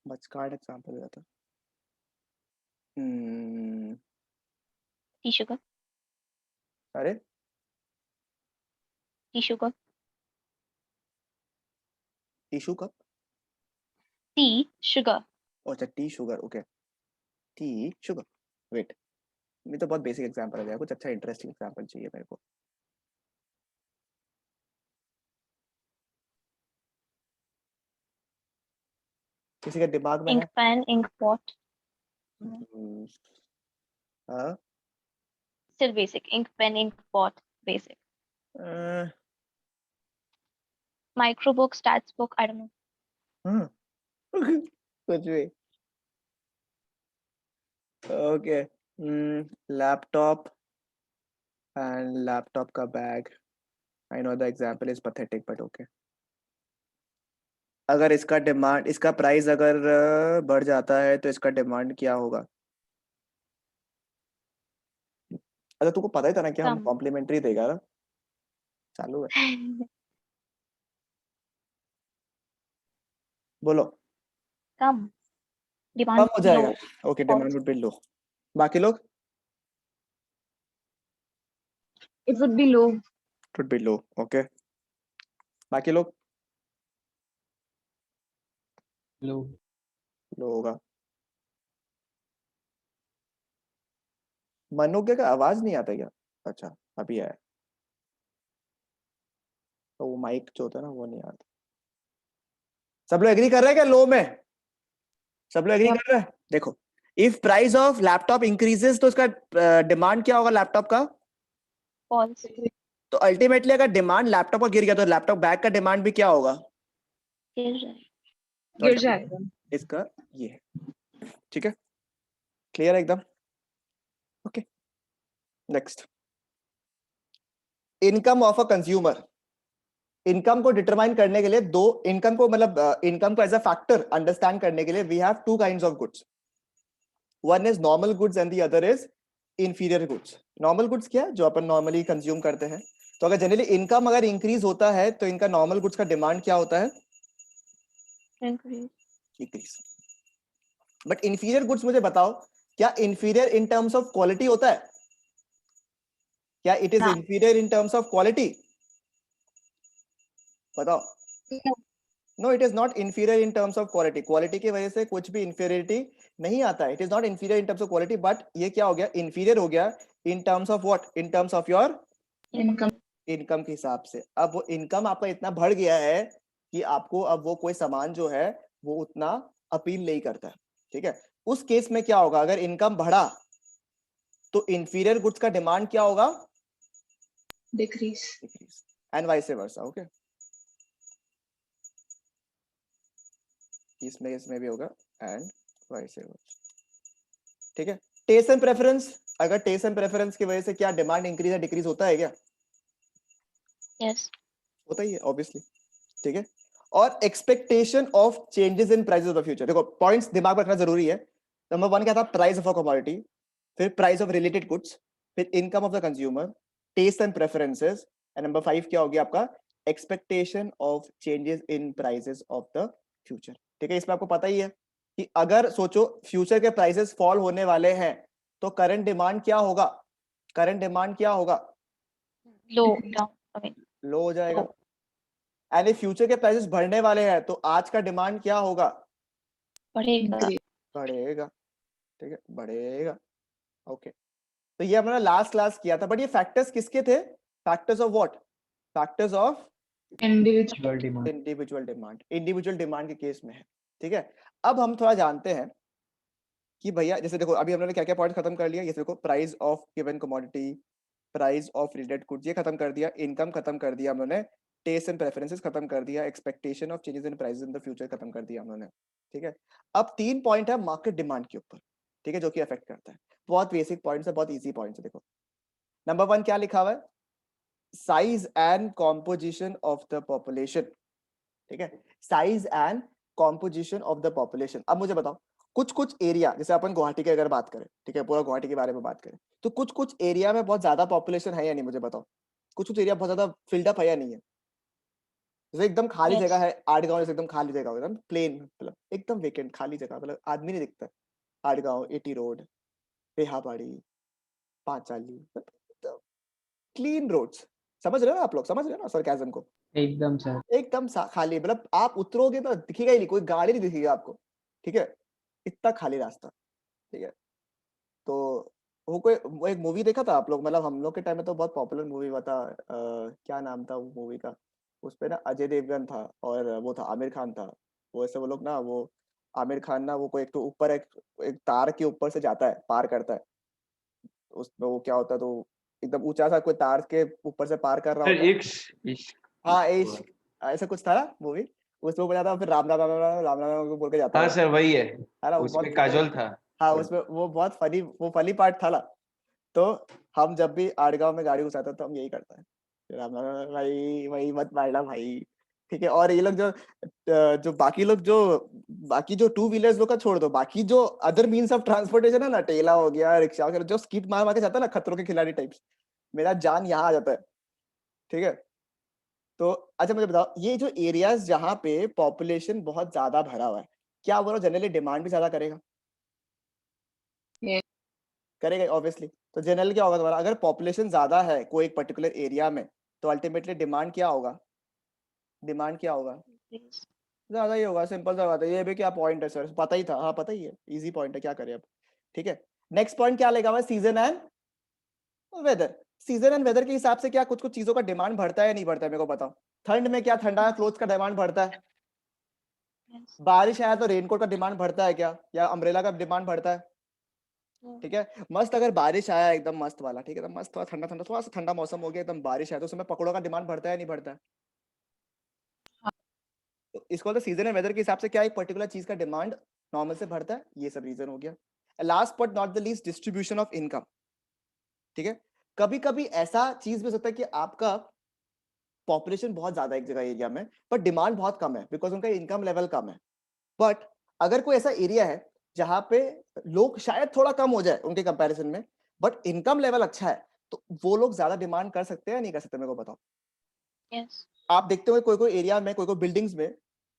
बस कार्ड एग्जांपल देता। टी शुगर, अरे tea sugar, tissue cup, tea sugar. अच्छा tea sugar, okay tea sugar. Wait, ये तो बहुत बेसिक एग्जांपल है, कुछ अच्छा इंटरेस्टिंग एग्जांपल चाहिए मेरे को। किसी के दिमाग में है? इंक पेन, इंक पॉट, हम्म, हाँ still basic. Ink pen, ink pot, basic. Uh, Microbook, stats book, I don't know. हाँ, कुछ भी। ओके, लैपटॉप एंड लैपटॉप का bag. I know the example is pathetic but okay. अगर इसका demand, इसका price अगर बढ़ जाता है तो इसका डिमांड क्या होगा? अच्छा तुमको पता ही था ना कि हम Come. कॉम्प्लीमेंट्री देगा ना, चालू है, बोलो। Come. कम Demand हो जाएगा, low. Okay False. Demand would be low. बाकी लोग It would be low. Would be low, okay. बाकी लोग Low. लो होगा। मनोज्ञ का आवाज नहीं आता क्या? अच्छा अभी आया, तो वो माइक जो होता है ना वो नहीं आता। सब लोग एग्री कर रहे हैं क्या लो में? सब लोग एग्री Yep. कर रहे हैं? देखो, if price of laptop increases तो उसका डिमांड क्या होगा लैपटॉप का? False. तो अल्टीमेटली अगर डिमांड लैपटॉप का गिर गया तो लैपटॉप बैग का डिमांड भी क्या होगा? गिर जाए. तो गिर जाएगा. इसका ये है, ठीक है, क्लियर है एकदम? Okay next, income of a consumer. Income को डिटरमाइन करने के लिए दो, इनकम को मतलब इनकम को एज अ फैक्टर अंडरस्टैंड करने के लिए we have two kinds of goods. One is normal goods and the other is inferior goods. Normal goods क्या है? जो अपन नॉर्मली कंज्यूम करते हैं। तो अगर जनरली इनकम अगर इंक्रीज होता है तो इनका नॉर्मल गुड्स का डिमांड क्या होता है? Increase. Increase. But inferior goods मुझे बताओ, क्या inferior in terms of quality होता है? क्या इट इज हाँ. Inferior in terms of quality? बताओ। No it is not inferior in terms of quality. Quality की वजह से कुछ भी इंफीरियरिटी नहीं आता है। It is not inferior in terms of quality, but ये क्या हो गया? इंफीरियर हो गया in terms of what? In terms of your Income. Income के हिसाब से। अब वो इनकम आपका इतना बढ़ गया है कि आपको अब वो कोई सामान जो है वो उतना अपील नहीं करता है, ठीक है। उस केस में क्या होगा? अगर इनकम बढ़ा तो इंफीरियर गुड्स का डिमांड क्या होगा? Decrease. Decrease, and vice versa, okay. इसमें भी होगा एंड वाइस वर्सा, ठीक है। टेस्ट एंड प्रेफरेंस, अगर टेस्ट एंड प्रेफरेंस की वजह से क्या डिमांड इंक्रीज या डिक्रीज होता है क्या? Yes. होता ही है ऑब्वियसली, ठीक है। और expectation of changes in prices of the future. देखो पॉइंट्स दिमाग में रखना जरूरी है। नंबर वन क्या था? प्राइस ऑफ अ कमोडिटी, फिर प्राइस ऑफ रिलेटेड गुड्स, फिर income of the consumer, taste and preferences, and number five क्या हो गया आपका? Expectation of changes in prices of the future, ठीक है। इसमें आपको पता ही है कि अगर सोचो फ्यूचर के प्राइसेस फॉल होने वाले हैं तो करंट डिमांड क्या होगा? करंट डिमांड क्या होगा? Low. Down. I mean, लो हो जाएगा। low. एंड इफ फ्यूचर के प्राइसेस बढ़ने वाले हैं तो आज का डिमांड क्या होगा? बढ़ेगा. Increase. बढ़ेगा, ठीक है, बढ़ेगा, ओके। तो ये हमने लास्ट क्लास किया था, बट ये फैक्टर्स किसके थे? Factors of what? Factors of Individual. Demand. Individual demand. Individual demand के केस में है, ठीक है। अब हम थोड़ा जानते हैं कि भैया जैसे देखो अभी हमने क्या क्या पॉइंट खत्म कर लिया। ये देखो price of given commodity, price of related goods ये खत्म कर दिया, इनकम खत्म कर दिया हमने, टेस्ट एंड प्रेफरेंसेस खत्म कर दिया, expectation of changes in prices in the future खत्म कर दिया हमने, ठीक है। अब तीन पॉइंट है मार्केट डिमांड के ऊपर, ठीक है, जो कि अफेक्ट करता है। बहुत बेसिक पॉइंट्स है, बहुत इजी पॉइंट्स है। देखो नंबर वन क्या लिखा हुआ है? Size and composition of the population, ठीक है, size and composition of the population. अब मुझे बताओ कुछ कुछ एरिया, जैसे अपन गुवाहाटी की अगर बात करें, ठीक है, पूरा गुवाहाटी के बारे में बात करें, तो कुछ कुछ एरिया में बहुत ज्यादा पॉपुलेशन है या नहीं? मुझे बताओ कुछ कुछ एरिया बहुत ज्यादा फिल्ड अप है या नहीं है? जैसे एकदम खाली Yes. जगह है आड़गांव, जैसे एकदम खाली जगह हो, एकदम प्लेन, मतलब एकदम वेकेंट खाली जगह, मतलब आदमी नहीं दिखता है। Adgaon, AT road, Rehabari, Panchali, clean roads. समझ रहे हो ना आप लोग, समझ रहे हो ना सरकाजम को? एकदम सर। एकदम खाली, मतलब आप उतरोगे तो दिखेगा ही नहीं, कोई गाड़ी नहीं दिखेगी आपको, ठीक है, इतना खाली रास्ता, ठीक है। तो वो एक मूवी देखा था आप लोग, मतलब हम लोग के टाइम में तो बहुत पॉपुलर मूवी हुआ था, क्या नाम था वो मूवी का, उसपे ना अजय देवगन था और वो था आमिर खान था। वो ऐसे वो लोग ना, वो आमिर खान ना वो कोई एक तो ऊपर एक तार के ऊपर से जाता है, पार करता है, उसमें वो क्या होता है, तो एकदम ऊंचा सा कोई तार के ऊपर से पार कर रहा सर होता है। इश्क इश्क हाँ इश्क, ऐसा कुछ था ना मूवी, उसमें वो बजाता है, फिर राम राम राम राम राम राम राम बोल के जाता हाँ है वो, सर वही है, है ना, वो उसमें बहुत काजोल था। हाँ उसमें वो बहुत फनी, वो फनी पार्ट था ना। तो हम जब भी आड़गांव में गाड़ी घुसाते हैं तो हम यही करते हैं, राम राम राम भाई, वही मत मारना भाई, ठीक है। और ये लोग जो बाकी जो टू व्हीलर्स लोग का छोड़ दो, बाकी जो अदर मीन्स ऑफ ट्रांसपोर्टेशन है ना, ठेला हो गया, रिक्शा हो गया, जो स्किट मार मार के जाता है ना खतरों के खिलाड़ी टाइप्स, मेरा जान यहाँ आ जाता है, ठीक है। तो अच्छा मुझे बताओ, ये जो एरियाज जहाँ पे पॉपुलेशन बहुत ज्यादा भरा हुआ है, क्या वो जनरली डिमांड भी ज्यादा करेगा? Yes. करेगा ऑब्वियसली। तो जनरल क्या होगा तुम्हारा, अगर पॉपुलेशन ज्यादा है कोई एक पर्टिकुलर एरिया में, तो अल्टीमेटली डिमांड क्या होगा? डिमांड क्या होगा? Yes. ज्यादा ही होगा, सिंपल सा बात है। ये भी क्या पॉइंट है सर, पता ही था, हाँ पता ही है, इजी पॉइंट है, क्या करें अब, ठीक है। नेक्स्ट पॉइंट क्या लेगा हुआ, season and weather. Season and weather के हिसाब से क्या कुछ कुछ चीजों का डिमांड बढ़ता है या नहीं बढ़ता है, मेरे को बताओ। ठंड में क्या ठंडा क्लोथ्स का डिमांड बढ़ता है? Yes. बारिश आया तो रेनकोट का डिमांड बढ़ता है क्या, या अम्ब्रेला का डिमांड बढ़ता है? No. ठीक है, मस्त अगर बारिश आया एकदम मस्त वाला, ठीक है, एकदम मस्त थोड़ा ठंडा ठंडा, थोड़ा सा ठंडा मौसम हो गया, एकदम बारिश आया, तो उसमें पकौड़ों का डिमांड बढ़ता है नहीं बढ़ता है? तो इसको तो सीजन एंड वेदर के हिसाब से क्या एक पर्टिकुलर चीज का डिमांड नॉर्मल से बढ़ता है, ये सब रीजन हो गया। Last but not the least, distribution of income, ठीक है। कभी कभी ऐसा चीज भी हो सकता है कि आपका पॉपुलेशन बहुत ज्यादा है एक जगह एरिया में, पर डिमांड बहुत कम है, बिकॉज उनका इनकम लेवल कम है। बट अगर कोई ऐसा एरिया है जहां पे लोग शायद थोड़ा कम हो जाए उनके कंपैरिजन में, बट इनकम लेवल अच्छा है, तो वो लोग ज्यादा डिमांड कर सकते हैं या नहीं कर सकते, मेरे को बताओ। Yes. आप देखते हो कोई कोई एरिया में, कोई कोई बिल्डिंग्स में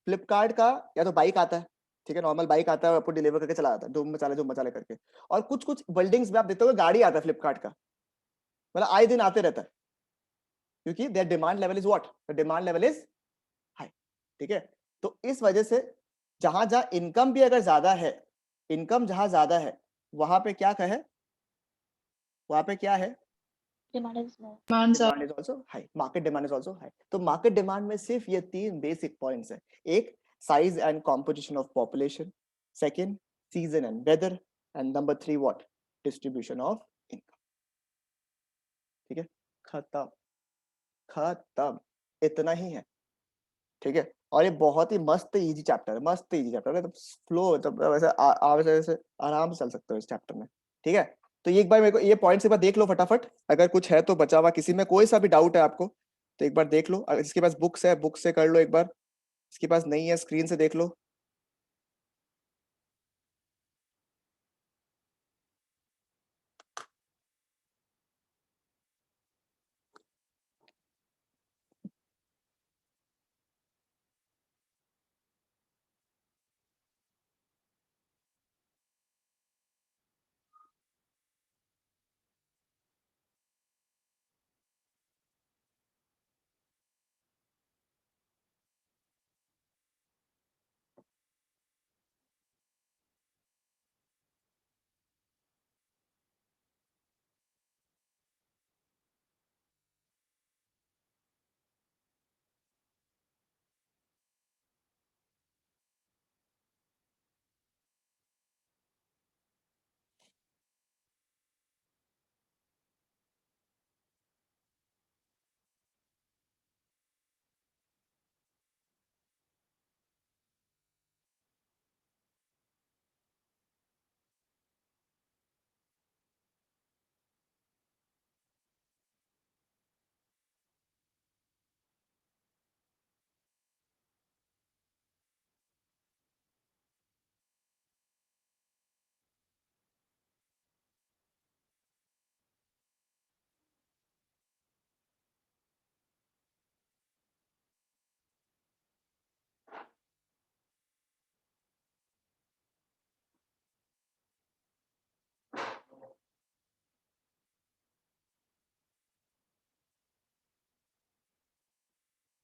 फ्लिपकार्ट का या तो बाइक आता है, ठीक है, नॉर्मल बाइक आता है, आपको डिलीवर करके चला जाता है, धूम मचाले करके। और कुछ कुछ बिल्डिंग्स में आप देखते हो गाड़ी आता है फ्लिपकार्ट का, मतलब आए दिन आते रहता है, क्योंकि their demand level is what, the demand level is high, ठीक है। तो इस वजह से जहां जहां इनकम भी अगर ज्यादा है, इनकम जहां ज्यादा है, वहां पे क्या कहे, वहां पे क्या है, Demand is more. Demands are demand is also high, market demand is also high. तो मार्केट डिमांड में सिर्फ ये तीन बेसिक पॉइंट्स है, एक size and composition of population, second season and weather, and number three what, distribution of income, ठीक है। खत्म, खत्म, इतना ही है, ठीक है। और ये बहुत ही मस्त इजी चैप्टर है, मस्त इजी चैप्टर है, तो फ्लो मतलब वैसे वैसे आराम से चल सकते हो इस चैप्टर में, ठीक है। तो ये एक बार मेरे को ये पॉइंट्स एक बार देख लो फटाफट, अगर कुछ है तो बचा हुआ, किसी में कोई सा भी डाउट है आपको तो एक बार देख लो, अगर इसके पास बुक्स है बुक से कर लो एक बार, इसके पास नहीं है स्क्रीन से देख लो।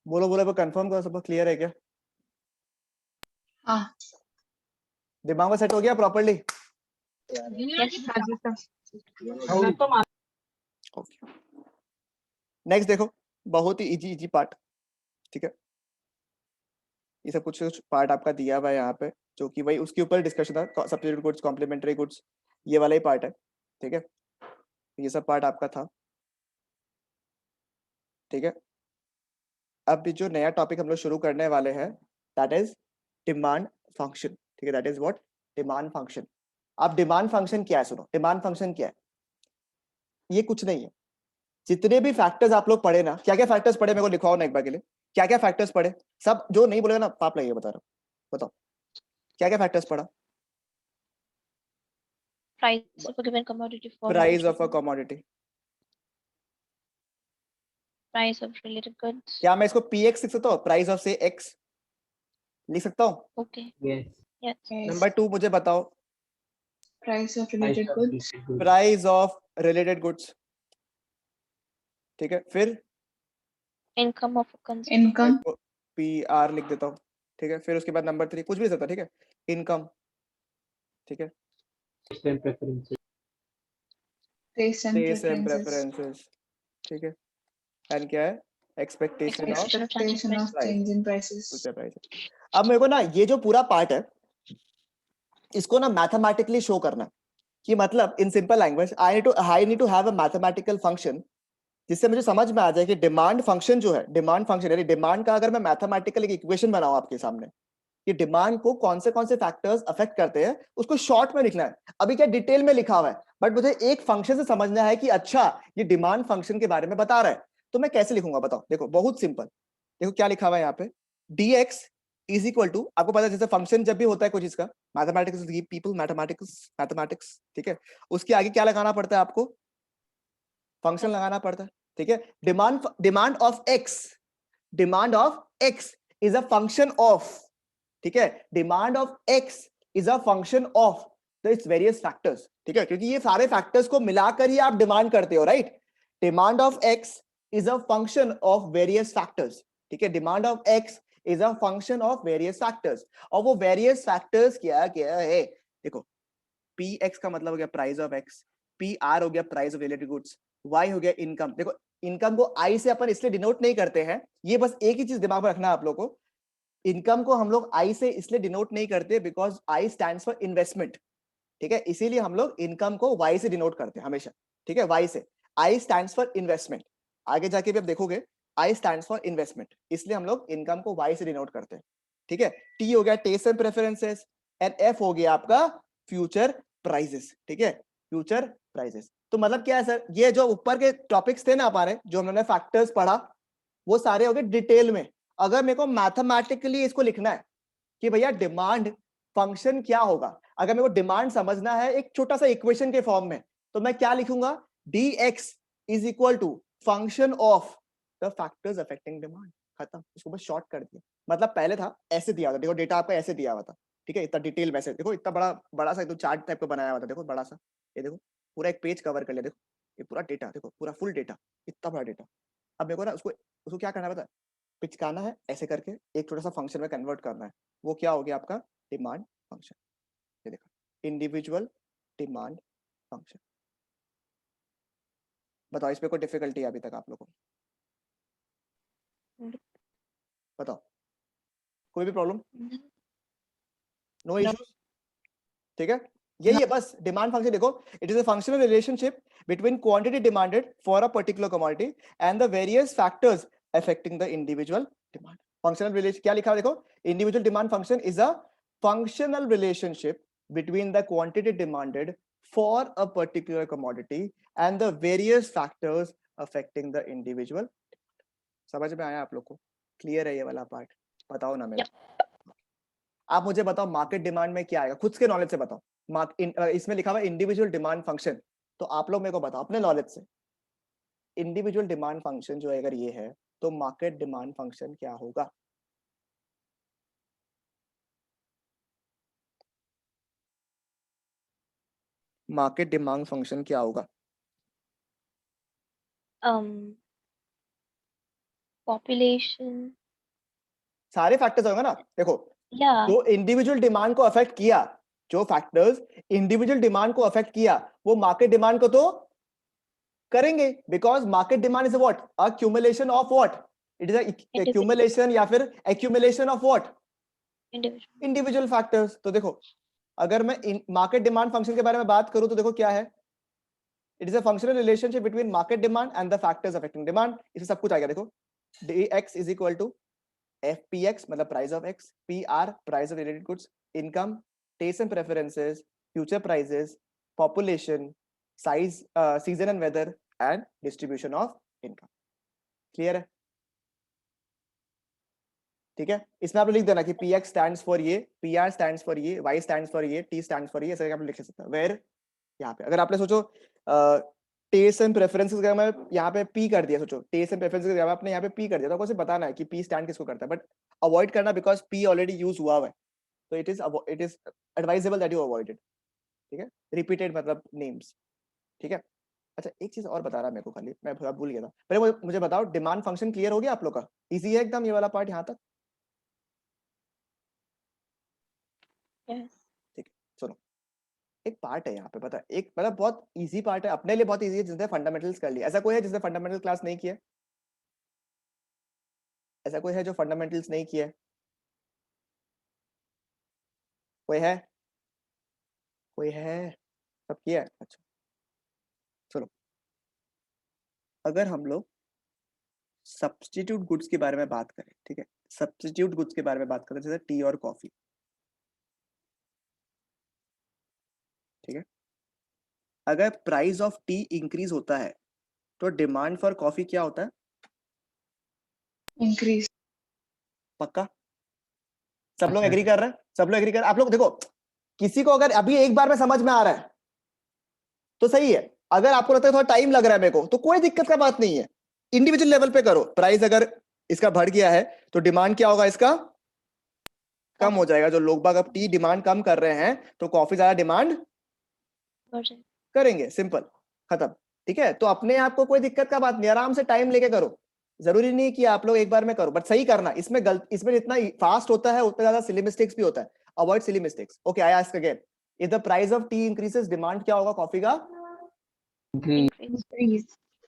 बोलो बोलो, पर कंफर्म करो, सब क्लियर है क्या? हाँ दिमाग में सेट हो गया प्रॉपर्ली? ओके, नेक्स्ट देखो, बहुत ही इजी इजी पार्ट, ठीक है। ये सब कुछ कुछ पार्ट आपका दिया हुआ है यहाँ पे, जो कि वही उसके ऊपर डिस्कशन था, सब्स्टिट्यूट गुड्स, कॉम्प्लीमेंट्री गुड्स, ये वाला ही पार्ट है, ठीक है। ये सब पार्ट आपका था, ठीक है। अब जो नया टॉपिक हम लोग शुरू करने वाले हैं, दैट इज डिमांड फंक्शन, ठीक है। That is what? Demand function. अब डिमांड फंक्शन क्या है, सुनो, डिमांड फंक्शन क्या है? ये कुछ नहीं है, जितने भी फैक्टर्स आप लोग पढ़े ना, क्या क्या फैक्टर्स पढ़े मेरे को लिखवाओ ना एक बार के लिए, क्या क्या फैक्टर्स पढ़े? सब जो नहीं बोलेगा ना पाप लगेगा, बता रहा हूं, बताओ क्या क्या फैक्टर्स पढ़ा? Price of a given commodity for price of a commodity, price of related goods. क्या मैं इसको px लिख सकता हूँ? प्राइस ऑफ से x लिख सकता हूँ? Okay. Yes. Yes. नंबर 2 मुझे बताओ, price of Price related of goods, related goods. Price of related goods, ठीक है। फिर Income of a consumer. Income, P R लिख देता हूँ, ठीक है। फिर उसके बाद नंबर 3 कुछ भी लिख सकता, ठीक है, इनकम, ठीक है। Taste and preferences. Taste and taste and preferences, preferences, ठीक है। एंड क्या है? Expectation of expectation of price. Change in prices. Future price. अब मेरे को ना ये जो पूरा पार्ट है, इसको ना मैथमेटिकली शो करना है, कि मतलब in simple language I need to have a mathematical function, जिससे मुझे समझ में आ जाए कि डिमांड फंक्शन जो है, डिमांड फंक्शन यानी डिमांड का अगर मैं मैथमेटिकल एक इक्वेशन बनाऊं आपके सामने, कि डिमांड को कौन से फैक्टर्स अफेक्ट करते हैं, उसको शॉर्ट में लिखना है। अभी क्या डिटेल में लिखा हुआ है, बट मुझे एक फंक्शन से समझना है कि अच्छा ये डिमांड फंक्शन के बारे में बता रहा है, तो मैं कैसे लिखूंगा बताओ? देखो बहुत सिंपल, देखो क्या लिखा हुआ है यहाँ पे, dx इज इक्वल टू, आपको पता है जैसे फंक्शन जब भी होता है कोई चीज का, मैथमेटिक्स पीपल, मैथमेटिक्स, ठीक है, उसके आगे क्या लगाना पड़ता है आपको? फंक्शन लगाना पड़ता है, ठीक है। Demand of x is a function of, ठीक है, demand of x is a function of its various factors, ठीक है, क्योंकि ये सारे फैक्टर्स को मिलाकर ही आप डिमांड करते हो, right. Demand of x is a function of various factors, ठीक है, demand of x is a function of various factors. और वो वेरियस फैक्टर्स क्या क्या है? देखो, पी एक्स का मतलब हो गया price of X, P R हो गया price of related goods, Y हो गया इनकम। देखो इनकम को आई से अपन इसलिए डिनोट नहीं करते हैं, ये बस एक ही चीज दिमाग में रखना है आप लोगों को, इनकम को हम लोग आई से इसलिए डिनोट नहीं करते because I stands for investment, ठीक है, इसीलिए हम लोग इनकम को वाई से डिनोट करते हैं हमेशा, ठीक है, वाई से। आई स्टैंड्स फॉर इन्वेस्टमेंट, आगे जाके भी आप देखोगे आई स्टैंड्स फॉर इन्वेस्टमेंट, इसलिए हम लोग इनकम को वाई से डिनोट करते हैं, ठीक है। टी हो गया taste and preferences, and F हो गया आपका फ्यूचर प्राइजेस, ठीक है, फ्यूचर प्राइजेस। तो मतलब क्या है सर, ये जो ऊपर के टॉपिक्स थे ना हमारे, जो हमने फैक्टर्स पढ़ा, वो सारे हो गए डिटेल में। अगर मेरे को मैथमेटिकली इसको लिखना है कि भैया डिमांड फंक्शन क्या होगा, अगर मेरे को डिमांड समझना है एक छोटा सा इक्वेशन के फॉर्म में, तो मैं क्या लिखूंगा? dx is equal to function of the factors affecting demand, खत्म, इसको बस शॉर्ट कर दिया। मतलब पहले था ऐसे दिया हुआ था, देखो डेटा आपका ऐसे दिया हुआ था, ठीक है, इतना डिटेल वैसे, देखो इतना बड़ा बड़ा सा एकदम चार्ट टाइप का बनाया हुआ था, देखो बड़ा सा, ये देखो पूरा एक पेज कवर कर लिया, देखो ये पूरा डेटा, देखो पूरा फुल डेटा, इतना बड़ा डेटा। अब मेरे को ना उसको उसको क्या करना है पता है? पिचकाना है ऐसे करके, एक छोटा सा फंक्शन में कन्वर्ट करना है, वो क्या हो गया आपका? Demand function. ये देखो इंडिविजुअल डिमांड फंक्शन। बताओ इसमें कोई डिफिकल्टी है अभी तक आप लोगों को? बताओ, कोई भी प्रॉब्लम? नो इश्यूज, ठीक है। यही है बस डिमांड फंक्शन। देखो it is a functional relationship between quantity demanded for a particular commodity and the various factors affecting the individual demand. Functional relation क्या लिखा है देखो, individual demand function is a functional relationship between the quantity demanded for a particular commodity and the various factors affecting the individual. समझ में आया आप लोग को? क्लियर है ये वाला पार्ट? बताओ ना मेरे को। आप मुझे बताओ मार्केट डिमांड में क्या आएगा, खुद के नॉलेज से बताओ। इसमें लिखा हुआ इंडिविजुअल डिमांड फंक्शन, तो आप लोग मेरे को बताओ अपने नॉलेज से, इंडिविजुअल डिमांड फंक्शन जो अगर ये है, तो मार्केट डिमांड फंक्शन क्या होगा? मार्केट डिमांड फंक्शन क्या होगा? Population. सारे फैक्टर्स होंगे ना, देखो Yeah. जो इंडिविजुअल डिमांड को अफेक्ट किया, जो फैक्टर्स इंडिविजुअल डिमांड को अफेक्ट किया, वो मार्केट डिमांड को तो करेंगे, because market demand is what, accumulation of what, it is accumulation या फिर accumulation of what, Individual. Individual factors. तो देखो अगर मैं मार्केट डिमांड फंक्शन के बारे में बात करूं तो देखो क्या है, it is a functional relationship between market demand and the factors affecting demand. इसमें सब कुछ आएगा, देखो dx is equal to FPX मतलब price of x, PR price of related goods, income, taste and preferences, future prices, population, size, season and weather and distribution of income. Clear है? ठीक है, इसमें आप लिख देना कि PX स्टैंड्स फॉर ये, PR स्टैंड्स फॉर ये, Y स्टैंड्स फॉर ये, T स्टैंड्स फॉर ये, ऐसे आप लिख सकते हैं। वेयर यहाँ पे अगर आपने सोचो टेस्ट एंड प्रेफरेंसेस का मैं यहाँ पे P कर दिया, सोचो टेस्ट एंड प्रेफरेंसेस का आपने यहाँ पे P कर दिया, तो आपको सिर्फ बताना है कि P स्टैंड किसको करता है, बट अवॉइड करना बिकॉज P ऑलरेडी यूज हुआ है, तो it is advisable that you avoid it. ठीक है, रिपीटेड मतलब नेम्स। ठीक है, अच्छा एक चीज और बता रहा मेरे को, खाली मैं भूल गया था, पहले मुझे बताओ डिमांड फंक्शन क्लियर हो गया आप लोग का? इजी है एकदम ये वाला पार्ट यहाँ तक? Yes. ठीक है, सुनो एक पार्ट है यहाँ पे, पता है, एक मतलब बहुत इजी पार्ट है, अपने लिए बहुत इजी है, जिसने फंडामेंटल्स कर लिया। ऐसा कोई है जिसने फंडामेंटल क्लास नहीं किया? ऐसा कोई है जो फंडामेंटल्स नहीं किया? कोई है? कोई है? सब किया है? अच्छा चलो, अगर हम लोग सब्स्टिट्यूट गुड्स के बारे में बात करें, ठीक है, सब्स्टिट्यूट गुड्स के बारे में बात करें, जैसे टी और कॉफी, ठीक है, अगर प्राइस ऑफ टी इंक्रीज होता है तो डिमांड फॉर कॉफी क्या होता है? increase, पक्का सब लोग एग्री कर रहे हैं? सब लोग एग्री कर, आप लोग देखो किसी को अगर अभी एक बार में समझ में आ रहा है तो सही है, अगर आपको लगता है थोड़ा टाइम लग रहा है मेरे को, तो कोई दिक्कत का बात नहीं है, इंडिविजुअल लेवल पे करो। प्राइस अगर इसका बढ़ गया है तो डिमांड क्या होगा, इसका कम हो जाएगा। जो लोग बाग अब टी डिमांड कम कर रहे हैं तो कॉफी ज्यादा डिमांड Version. करेंगे, सिंपल, खत्म। ठीक है, तो अपने आप को कोई दिक्कत का बात नहीं, आराम से टाइम लेके करो, जरूरी नहीं कि आप लोग एक बार में करो, बट सही करना। इसमें जितना फास्ट होता है उतना ज्यादा सिली मिस्टेक्स भी होता है, avoid silly mistakes. Okay, I ask again, if the price of T increases, demand क्या होगा कॉफी का? Increase. increase,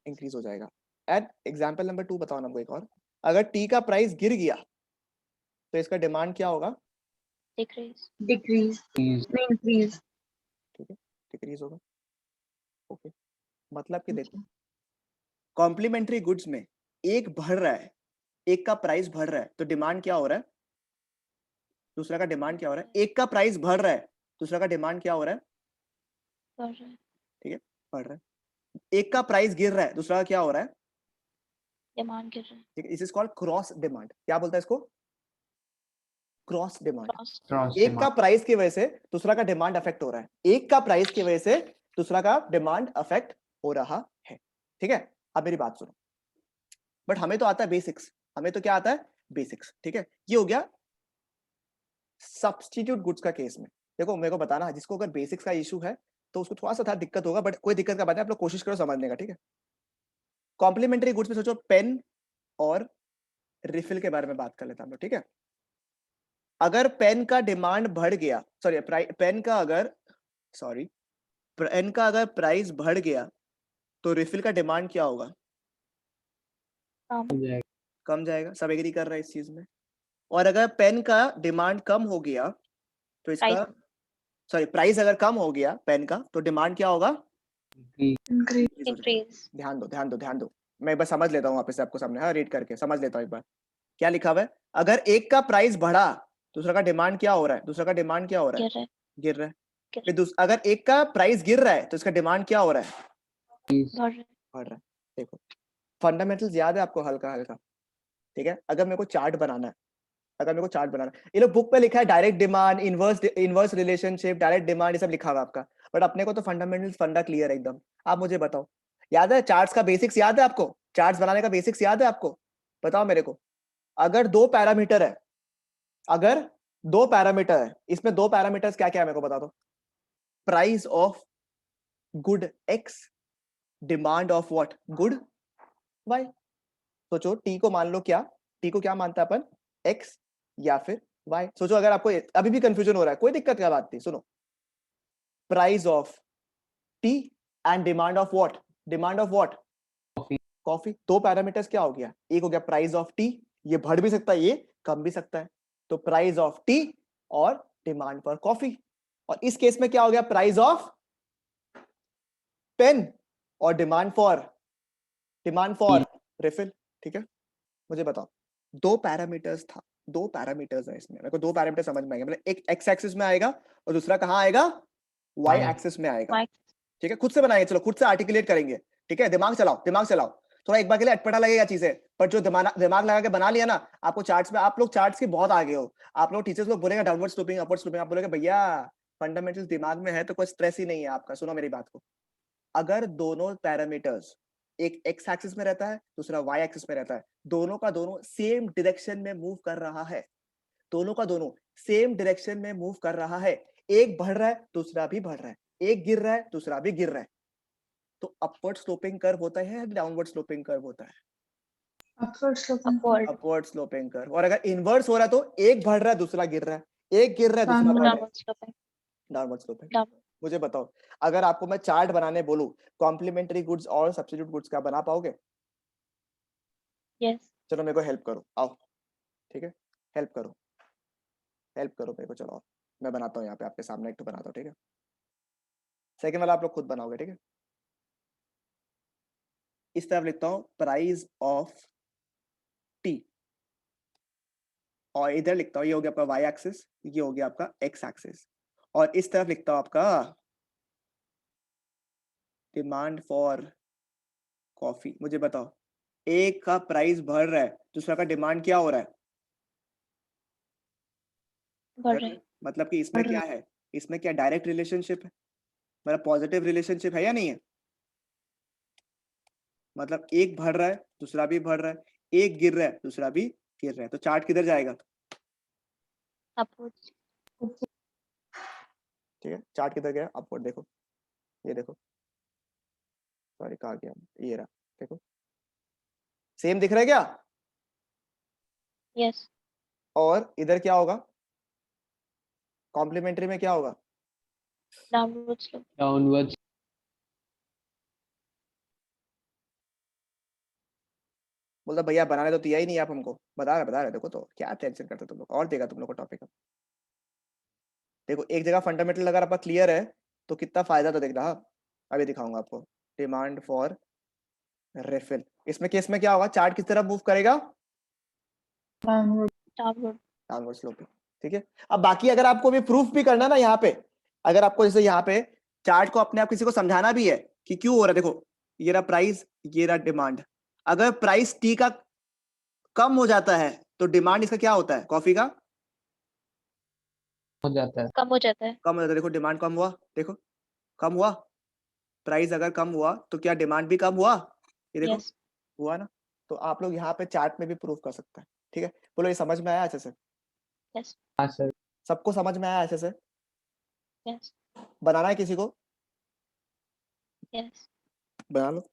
इंक्रीज हो जाएगा। एंड एग्जांपल नंबर 2 बताओ ना हमको एक और, अगर टी का प्राइस गिर गया तो इसका डिमांड क्या होगा? Decrease. decrease, increase, ठीक है, डिक्रीज होगा। ओके, मतलब कि देखो कॉम्प्लीमेंट्री गुड्स में एक बढ़ रहा है, एक का प्राइस बढ़ रहा है तो डिमांड क्या हो रहा है? दूसरा का डिमांड क्या हो रहा है? एक का प्राइस बढ़ रहा है, दूसरा का डिमांड क्या हो रहा है? Version. ठीक है, बढ़ रहा है। एक का प्राइस गिर रहा है, दूसरा का क्या हो रहा है? Demand गिर रहा है. ठीक है, this is called cross demand. क्या बोलता है इसको? Cross demand. Cross. एक का प्राइस की वजह से दूसरा का डिमांड अफेक्ट हो रहा है, एक का प्राइस की वजह से दूसरा का डिमांड अफेक्ट हो रहा है। ठीक है, अब मेरी बात सुनो, बट हमें तो आता है बेसिक्स, हमें तो क्या आता है? बेसिक्स। ठीक है, ये हो गया सब्स्टिट्यूट गुड्स का केस में। देखो मेरे को बताना, जिसको अगर बेसिक्स का इशू है तो उसको थोड़ा सा था दिक्कत होगा, बट कोई दिक्कत का बात नहीं, आप लोग कोशिश करो समझने का। ठीक है, कॉम्प्लीमेंट्री गुड्स में सोचो पेन और रिफिल के बारे में बात कर लेते हैं हम लोग। ठीक है, अगर पेन का डिमांड बढ़ गया, पेन का अगर प्राइस बढ़ गया तो रिफिल का डिमांड क्या होगा? कम जाएगा। सब एग्री कर रहे हैं इस चीज में? और अगर पेन का डिमांड कम हो गया तो इसका प्राइस अगर कम हो गया पेन का तो डिमांड क्या होगा? increase, Increase. ध्यान दो, मैं बस समझ लेता हूँ वापस से आपको सामने, हाँ रीड करके समझ लेता हूँ एक बार। क्या लिखा हुआ है? अगर एक का प्राइस बढ़ा, दूसरा का डिमांड क्या हो रहा है? दूसरा का डिमांड क्या हो रहा है? गिर रहा है. गिर रहा है। गिर. फिर अगर एक का प्राइस गिर रहा है तो इसका डिमांड क्या हो रहा है? बढ़ रहा है. बढ़ रहा है। देखो फंडामेंटल्स याद है आपको हल्का हल्का? ठीक है, अगर मेरे को चार्ट बनाना है, ये लोग बुक पे लिखा है direct demand, inverse relationship, direct demand, ये सब लिखा हुआ है आपका, बट अपने को तो फंडामेंटल्स फंडा क्लियर है एकदम। आप मुझे बताओ, याद है चार्ट्स का बेसिक्स? याद है आपको चार्ट्स बनाने का बेसिक्स? याद है आपको? बताओ मेरे को। अगर दो पैरामीटर है, इसमें दो पैरामीटर्स क्या क्या है मेरे को बता दो। Price of good X, demand of what? Good Y. सोचो टी को मान लो क्या, टी को क्या मानता है अपन, एक्स या फिर वाई। सोचो अगर आपको अभी भी कंफ्यूजन हो रहा है, कोई दिक्कत क्या बात नहीं, सुनो, price of T and demand of what, demand of what, coffee. दो पैरामीटर्स क्या हो गया, एक हो गया प्राइस ऑफ टी, ये बढ़ भी सकता है ये कम भी सकता है, तो प्राइस ऑफ टी और डिमांड फॉर कॉफी। और इस केस में क्या हो गया, प्राइस ऑफ पेन और डिमांड फॉर रिफिल। ठीक है, मुझे बताओ, दो पैरामीटर्स था, दो पैरामीटर्स है इसमें, मेरे को दो पैरामीटर समझ में आएंगे, मतलब एक एक्स एक्सिस में आएगा और दूसरा कहां आएगा, वाई एक्सिस में आएगा। Y ठीक है, खुद से बनाएंगे, चलो खुद से आर्टिकुलेट करेंगे। ठीक है, दिमाग चलाओ, दिमाग चलाओ, थोड़ा एक बार के लिए अटपटा लगेगा चीजें, पर जो दिमाग लगा के बना लिया ना, आपको चार्ट्स में, आप लोग चार्ट्स के बहुत आगे हो, आप लोग टीचर्स लोग बोलेंगे डाउनवर्ड स्लोपिंग अपवर्ड स्लोपिंग, आप बोलेंगे भैया फंडामेंटल्स दिमाग में है तो कोई स्ट्रेस ही नहीं है आपका। सुनो मेरी बात को, अगर दोनों पैरामीटर्स, एक एक्स एक्सिस में रहता है दूसरा वाई एक्सिस में रहता है, दोनों का दोनों सेम डायरेक्शन में मूव कर रहा है, दोनों का दोनों सेम डायरेक्शन में मूव कर रहा है, एक बढ़ रहा है दूसरा भी बढ़ रहा है, एक गिर रहा है दूसरा भी गिर रहा है, तो अपवर्ड स्लोपिंग कर्व होता है या डाउनवर्ड स्लोपिंग कर्व होता है, upward sloping upward, upward sloping curve. और अगर इनवर्स हो रहा है तो एक बढ़ रहा है दूसरा गिर रहा है, एक गिर रहा है दूसरा बढ़ रहा है, downward sloping, downward sloping. downward. मुझे बताओ, अगर आपको मैं चार्ट बनाने बोलूं, कॉम्प्लीमेंट्री गुड्स और सब्स्टिट्यूट गुड्स का बना पाओगे? Yes. चलो मेरे को हेल्प करो, आओ, ठीक है, हेल्प करो, हेल्प करो मेरे को, चलो आओ, मैं बनाता हूँ यहाँ पे आपके सामने एक तो बनाता हूँ, ठीक है, सेकंड वाला आप लोग खुद बनाओगे, ठीक है। इस तरफ लिखता हूँ प्राइस ऑफ टी, और इधर लिखता हूँ, ये हो गया आपका वाई एक्सिस, ये हो गया आपका एक्स एक्सिस, और इस तरफ लिखता हूँ आपका डिमांड फॉर कॉफी। मुझे बताओ, एक का प्राइस बढ़ रहा है दूसरा का डिमांड क्या हो रहा है, बढ़ रहे, मतलब कि इसमें बढ़ क्या रहे. है, इसमें क्या डायरेक्ट रिलेशनशिप है, मतलब पॉजिटिव रिलेशनशिप है या नहीं है, मतलब एक बढ़ रहा है दूसरा भी बढ़ रहा है, एक गिर रहा है दूसरा भी गिर रहा है, तो चार्ट किधर जाएगा, Upwards. ठीक है, चार्ट किधर गया, अपवर्ड। देखो, ये देखो, सॉरी कहाँ गया, ये रहा, देखो सेम दिख रहा है क्या, Yes. और इधर क्या होगा, कॉम्प्लीमेंट्री में क्या होगा, Downward slope. Downwards. बोलता भैया बनाने तो दिया ही नहीं आप हमको, बता रहे देखो, तो क्या टेंशन करते तुम लोग, और देगा तुम लोग को टॉपिक। देखो एक जगह फंडामेंटल अगर आपका क्लियर है तो कितना फायदा, तो देख रहा, अभी दिखाऊंगा आपको, डिमांड फॉर रिफिल, इसमें केस में क्या होगा, चार्ट किस तरफ मूव करेगा, downward Downward. Downward sloping. ठीक है, अब बाकी अगर आपको भी प्रूफ भी करना ना यहाँ पे, अगर आपको जैसे यहाँ पे चार्ट को अपने आप किसी को समझाना भी है कि क्यों हो रहा है, देखो ये रहा प्राइस, ये रहा डिमांड, अगर प्राइस टी का कम हो जाता है तो डिमांड इसका क्या होता है, कॉफी का हो जाता है. कम हो जाता है. कम हो जाता है। देखो डिमांड कम हुआ, देखो कम हुआ, प्राइस अगर कम हुआ तो क्या डिमांड भी कम हुआ, ये देखो Yes. हुआ ना। तो आप लोग यहाँ पे चार्ट में भी प्रूफ कर सकते हैं। ठीक है, बोलो ये समझ में आया अच्छे से, Yes. हाँ सर. सबको समझ में आया अच्छे से, Yes. बनाना है किसी को, Yes. बना लो।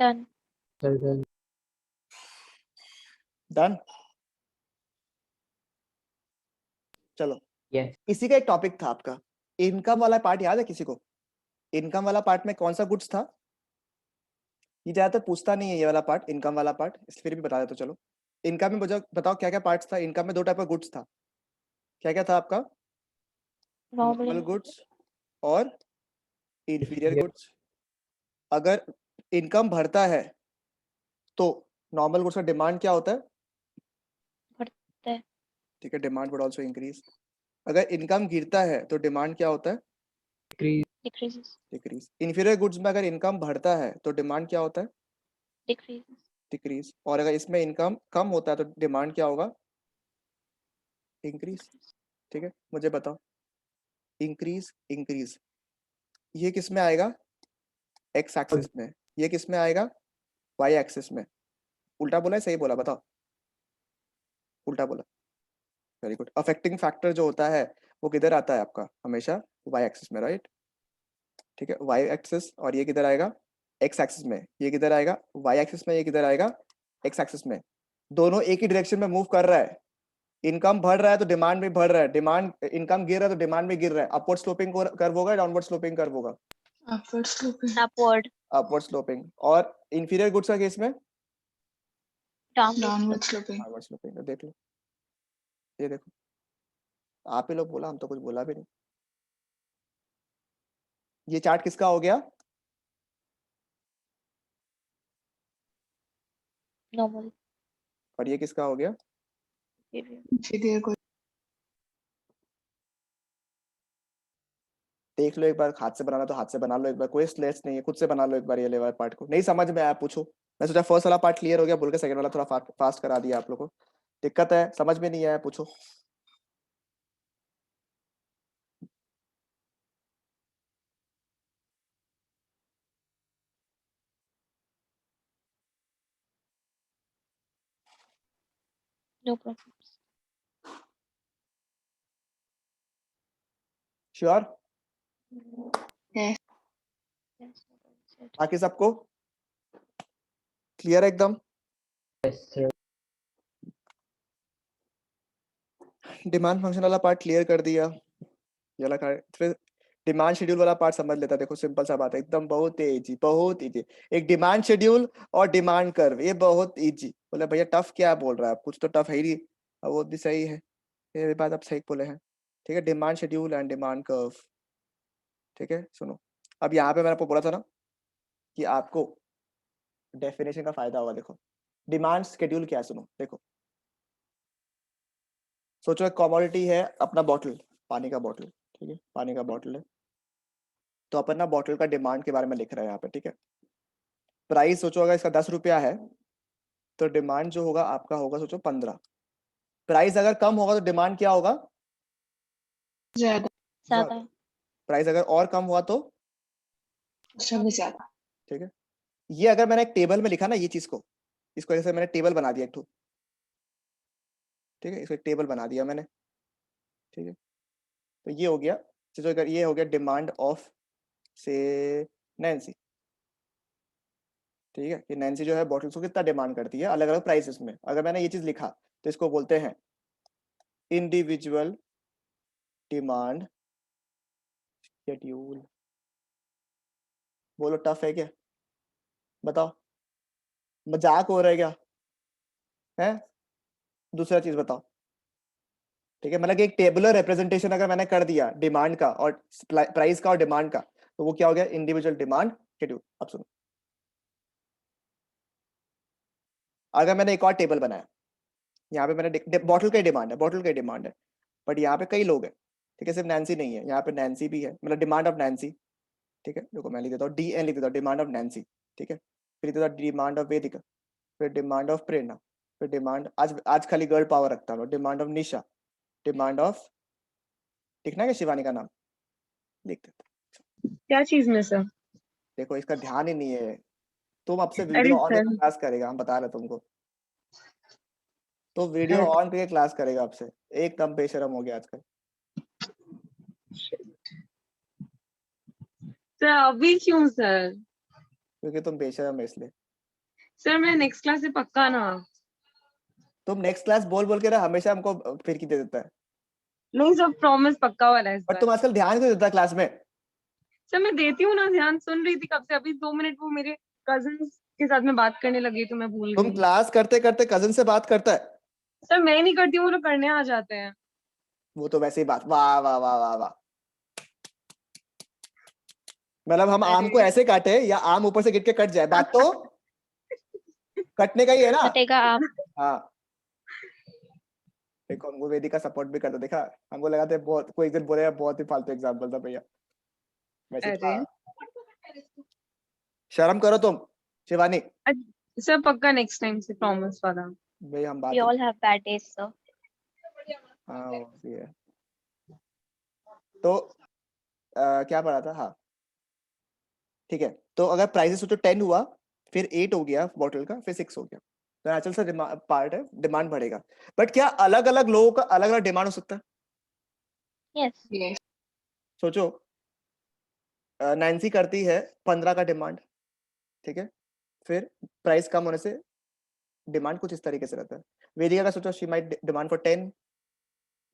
Done. Sir, then done. चलो Yes. इसी का एक टॉपिक था आपका, इनकम वाला पार्ट याद है किसी को? इनकम वाला पार्ट में कौन सा गुड्स था? ये ज्यादातर पूछता नहीं है ये वाला पार्ट, इनकम वाला पार्ट, फिर भी बता देता हूं। चलो इनकम में बताओ क्या क्या पार्ट्स था। इनकम में दो टाइप का गुड्स था, क्या क्या था आपका? नॉर्मल गुड्स और इंफीरियर गुड्स। अगर इनकम बढ़ता है तो नॉर्मल गुड्स का डिमांड क्या होता है? बढ़ता है। ठीक है, डिमांड वुड आल्सो इंक्रीज। अगर इनकम गिरता है तो डिमांड क्या होता है? Decrease. Decreases. Decrease. Inferior goods में अगर इनकम बढ़ता है तो डिमांड क्या होता है? Decreases. डिक्रीज। और अगर इसमें इनकम कम होता है तो डिमांड क्या होगा? इंक्रीज। ठीक है, मुझे बताओ इंक्रीज इंक्रीज ये किस में आएगा? एक्स एक्सिस में। ये किस में आएगा? वाई एक्सिस में। उल्टा बोला है सही बोला? बताओ। उल्टा बोला, वेरी गुड। अफेक्टिंग फैक्टर जो होता है वो किधर आता है आपका? हमेशा वाई एक्सिस में, राइट? ठीक है, वाई एक्सिस। और ये किधर आएगा? एक्स एक्सिस में। ये किधर आएगा? वाई एक्सिस में। ये किधर आएगा? एक्स एक्सिस में। दोनों एक ही डायरेक्शन में मूव कर रहा है। इनकम बढ़ रहा है तो डिमांड भी बढ़ रहा है, डिमांड इनकम गिर रहा है तो डिमांड भी गिर रहा है। अपवर्ड स्लोपिंग कर्व होगा, डाउनवर्ड स्लोपिंग कर्व होगा? Upward sloping. Upward. Upward sloping. और इंफीरियर गुड्स का केस में Downward. Downward sloping. Downward sloping. देख लो, ये देखो, आप ही लोग बोला, हम तो कुछ बोला भी नहीं। ये चार्ट किसका हो गया? Normal. और ये किसका हो गया? Inferior. Inferior good. देख लो एक बार, हाथ से बनाना तो हाथ से बना लो एक बार, कोई स्ट्रेस नहीं है, खुद से बना लो एक बार। ये वाला पार्ट को नहीं समझ में आया पूछो। मैं सोचा फर्स्ट वाला पार्ट क्लियर हो गया बोल के सेकंड वाला थोड़ा फास्ट करा दिया आप लोगों को। दिक्कत है, समझ में नहीं आया, पूछो। No problems. Sure? Yes. Yes. No problems. बाकी सबको क्लियर है एकदम? Yes, sir. डिमांड फंक्शन वाला पार्ट क्लियर कर दिया। ये वाला फिर डिमांड शेड्यूल वाला पार्ट समझ लेता। देखो सिंपल सा बात है एकदम, बहुत इजी, बहुत इजी। एक डिमांड शेड्यूल और डिमांड कर्व, ये बहुत इजी। बोले भैया टफ क्या बोल रहा है आप, कुछ तो टफ है ही नहीं। वो भी सही है, ये बात आप सही बोले हैं। ठीक है, demand schedule and demand curve. ठीक है, सुनो अब यहाँ पे मैंने आपको बोला था ना कि आपको डेफिनेशन का फायदा होगा। देखो डिमांड शेड्यूल क्या है, सुनो देखो। सोचो एक कमोडिटी है अपना बॉटल, पानी का बॉटल। ठीक है, पानी का बॉटल है, तो अपन ना बॉटल का डिमांड के बारे में लिख रहे हैं यहाँ पे। ठीक है, प्राइस सोचो अगर इसका 10 रुपया है तो डिमांड जो होगा आपका होगा सोचो 15। प्राइस अगर कम होगा तो डिमांड क्या होगा? ज्यादा. ज्यादा. प्राइस अगर और कम हुआ तो? उससे भी ज्यादा. ठीक है, ये अगर मैंने एक टेबल में लिखा ना ये चीज को, इसको जैसे मैंने टेबल बना दिया एक ठो। ठीक है, इसको एक टेबल बना दिया मैंने। ठीक है, तो ये हो गया, तो अगर ये हो गया डिमांड ऑफ से नैन्सी। ठीक है, कि नैन्सी जो है बॉटल्स को कितना डिमांड करती है अलग अलग प्राइसेस में। अगर मैंने ये चीज लिखा तो इसको बोलते हैं इंडिविजुअल डिमांड शेड्यूल। बोलो टफ है क्या? बताओ, मजाक हो रहा है क्या? है? दूसरा चीज बताओ। ठीक है, मतलब कि एक टेबुलर रिप्रेजेंटेशन अगर मैंने कर दिया डिमांड का और प्राइस का और डिमांड का, तो वो क्या हो गया? Individual demand schedule. अब सुनो, अगर मैंने एक और टेबल बनाया, यहाँ पे मैंने बॉटल का डिमांड है, बॉटल का डिमांड है, बट यहाँ पे कई लोग हैं। ठीक है, सिर्फ नैन्सी नहीं है, यहाँ पे नैन्सी भी है, मतलब डिमांड ऑफ नैन्सी। ठीक है, देखो मैं लिख देता हूँ डी एन, लिख देता हूँ डिमांड ऑफ नैन्सी। ठीक है, फिर लिख देता हूँ डिमांड ऑफ वेदिका, फिर डिमांड ऑफ प्रेरणा, फिर डिमांड आज खाली गर्ल पावर रखता हूँ, demand of Nisha, demand of, लिखना है क्या शिवानी का नाम? लिख देता। क्या चीज में सर? देखो इसका ध्यान ही नहीं है, तुम अब से अरे वीडियो ऑन सर. करके क्लास करेगा, हम बता रहे तुमको। तो वीडियो ऑन करके क्लास करेगा आपसे, एकदम बेशरम हो गया आजकल। सर अभी क्यों सर? क्योंकि तुम बेशरम है इसलिए। सर मैं नेक्स्ट क्लास से पक्का ना. तुम नेक्स्ट क्लास बोल बोल के ना हमेशा हमको फिरकी दे देता है। नहीं सर, प्रॉमिस पक्का वाला है इस बट बार। तुम आजकल ध्यान क्यों देता क्लास में? सर मैं देती हूँ ना ध्यान, सुन रही थी कब से, अभी 2 मिनट वो मेरे कजिन्स के साथ में बात करने लगी तो मैं भूल तुम गई। क्लास करते करते कजिन से बात करता है? सर मैं नहीं करती हूँ, वो लोग करने आ जाते हैं। वो तो वैसे ही बात, वाह वाह वाह वाह वाह। मतलब हम आम को अरे ऐसे काटे या आम ऊपर से गिर के कट जाए, बात तो कटने का ही है ना। कटेगा आप। हाँ, देखो हमको वेदिका सपोर्ट भी करता, देखा? हमको लगा था बहुत कोई एक दिन बोलेगा बहुत ही फालतू एग्जांपल था भैया, वैसे अरे था। शर्म करो तुम शिवानी। सर पक्का नेक्स्ट टाइम से, प्रॉमिस वाला। भाई हम बात We all have bad days, sir. हाँ वो भी है। तो क्या पढ़ा था? हाँ ठीक है, तो अगर प्राइसेस सोचो 10 हुआ, फिर 8 हो गया बॉटल का, फिर 6 हो गया, तो नेचुरल सा पार्ट है, डिमांड बढ़ेगा। बट क्या अलग अलग लोगों का अलग अलग डिमांड हो सकता है? Yes. Yes. सोचो नैन्सी करती है 15 का डिमांड, ठीक है, फिर प्राइस कम होने से डिमांड कुछ इस तरीके से रहता है। वेदिका का सोचो she might demand for 10,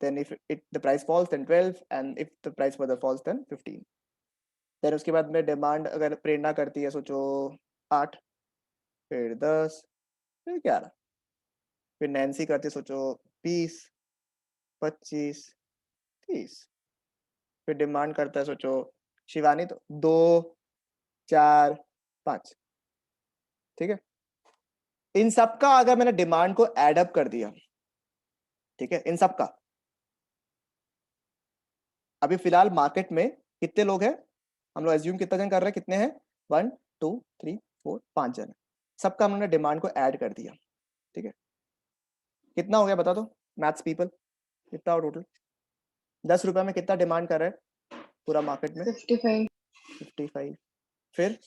then if the price falls then 12, and if the price further falls then 15। then उसके बाद में डिमांड अगर प्रेरणा करती है सोचो 8, फिर 10, फिर 11, फिर नैन्सी करती है सोचो 20, 25, 30, फिर डिमांड करता है सोचो शिवानी तो 2, 4, 5, ठीक है। इन सब का अगर मैंने डिमांड को एड अप कर दिया, ठीक है, इन सब का, अभी फिलहाल मार्केट में कितने लोग हैं, हम लोग एज्यूम कितना जन कर रहे हैं, कितने हैं, 1 2 3 4 5 जन, सबका हमने डिमांड को ऐड कर दिया, ठीक है। कितना हो गया बता दो मैथ्स पीपल, कितना हो टोटल? 10 रुपए में कितना डिमांड कर रहे हैं पूरा मार्केट में? 55. 55, फिर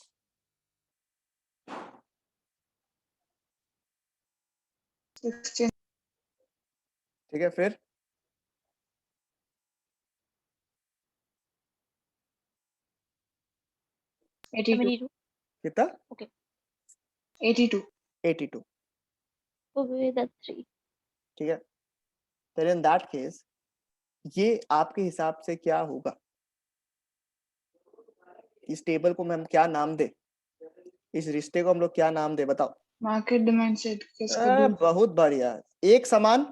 60. ठीक है, फिर 82. 72. कितना? 82. 82, Go with the 3. ठीक है। फिर इन दैट केस ये आपके हिसाब से क्या होगा? इस टेबल को हम क्या नाम दे, इस रिश्ते को हम लोग क्या नाम दे बताओ? Market demand set के schedule. बहुत बढ़िया। एक समान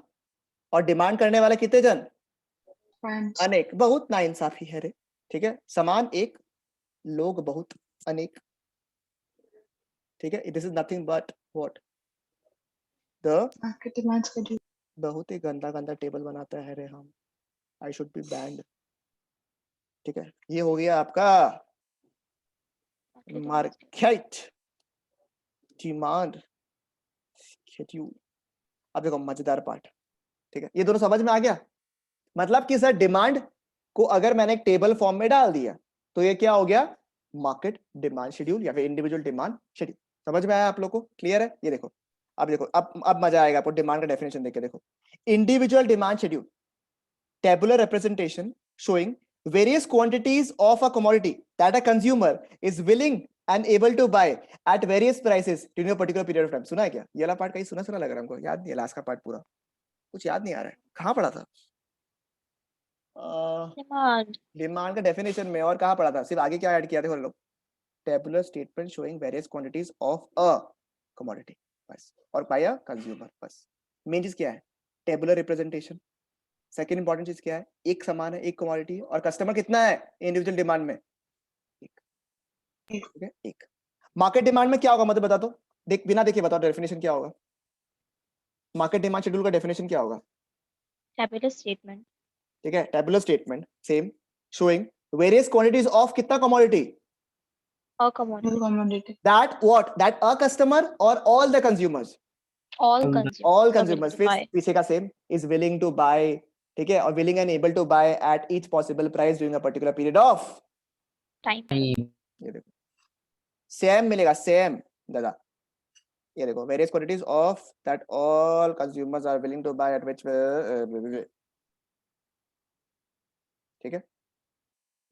और डिमांड करने वाले कितने जन? Fine. अनेक। बहुत नाइंसाफी है रे, ठीक है। समान एक, लोग बहुत, अनेक, ठीक है। This is nothing but what? The Market demand schedule. बहुत ही गंदा गंदा टेबल बनाता है रे हम, आई शुड बी बैंड, ठीक है। ये हो गया आपका मार्केट डिमांड शेड्यूल। अब देखो मजेदार पार्ट, ठीक है, ये दोनों समझ में आ गया? मतलब कि सर डिमांड को अगर मैंने एक टेबल फॉर्म में डाल दिया तो ये क्या हो गया? मार्केट डिमांड शेड्यूल या फिर इंडिविजुअल डिमांड शेड्यूल। समझ में आया आप लोग को? क्लियर है? ये देखो, अब देखो, अब मजा आएगा आपको डिमांड का डेफिनेशन देख के। देखो, individual demand schedule, tabular representation showing various quantities of a commodity that a consumer is willing and able to buy at various prices during a particular period of time। सुना है क्या? ये वाला part कहीं सुना सुना लग रहा है हमको, याद नहीं है लास्ट का पार्ट पूरा, कुछ याद नहीं आ रहा है, कहाँ पढ़ा था? Demand. डिमांड का डेफिनेशन में, और कहाँ पढ़ा था? सिर्फ आगे क्या ऐड किया? देखो लोग, tabular statement showing various quantities of a commodity, बस, और बाय अ कंज्यूमर, बस। मेन चीज क्या है? Tabular representation. सेकंड इंपॉर्टेंट चीज क्या है? एक समान है, एक कमोडिटी, और कस्टमर कितना है इंडिविजुअल डिमांड में? एक, ठीक है, एक। मार्केट डिमांड में क्या होगा मतलब बता दो, देख बिना देखे बताओ डेफिनेशन क्या होगा? मार्केट डिमांड शेड्यूल का डेफिनेशन क्या होगा? Tabular statement. ठीक है, tabular statement same showing various quantities of कितना commodity? Or commodity. Commodity. That what? That a customer और all the consumers? All Um, consumers. All are willing consumers. to फिर buy. पीछे का same, is willing to buy, ठीक है, और willing and able to buy at each possible price during a particular period of Time. time. ये देखो same मिलेगा, same दादा। ये देखो various quantities of that all consumers are willing to buy at which, ठीक है,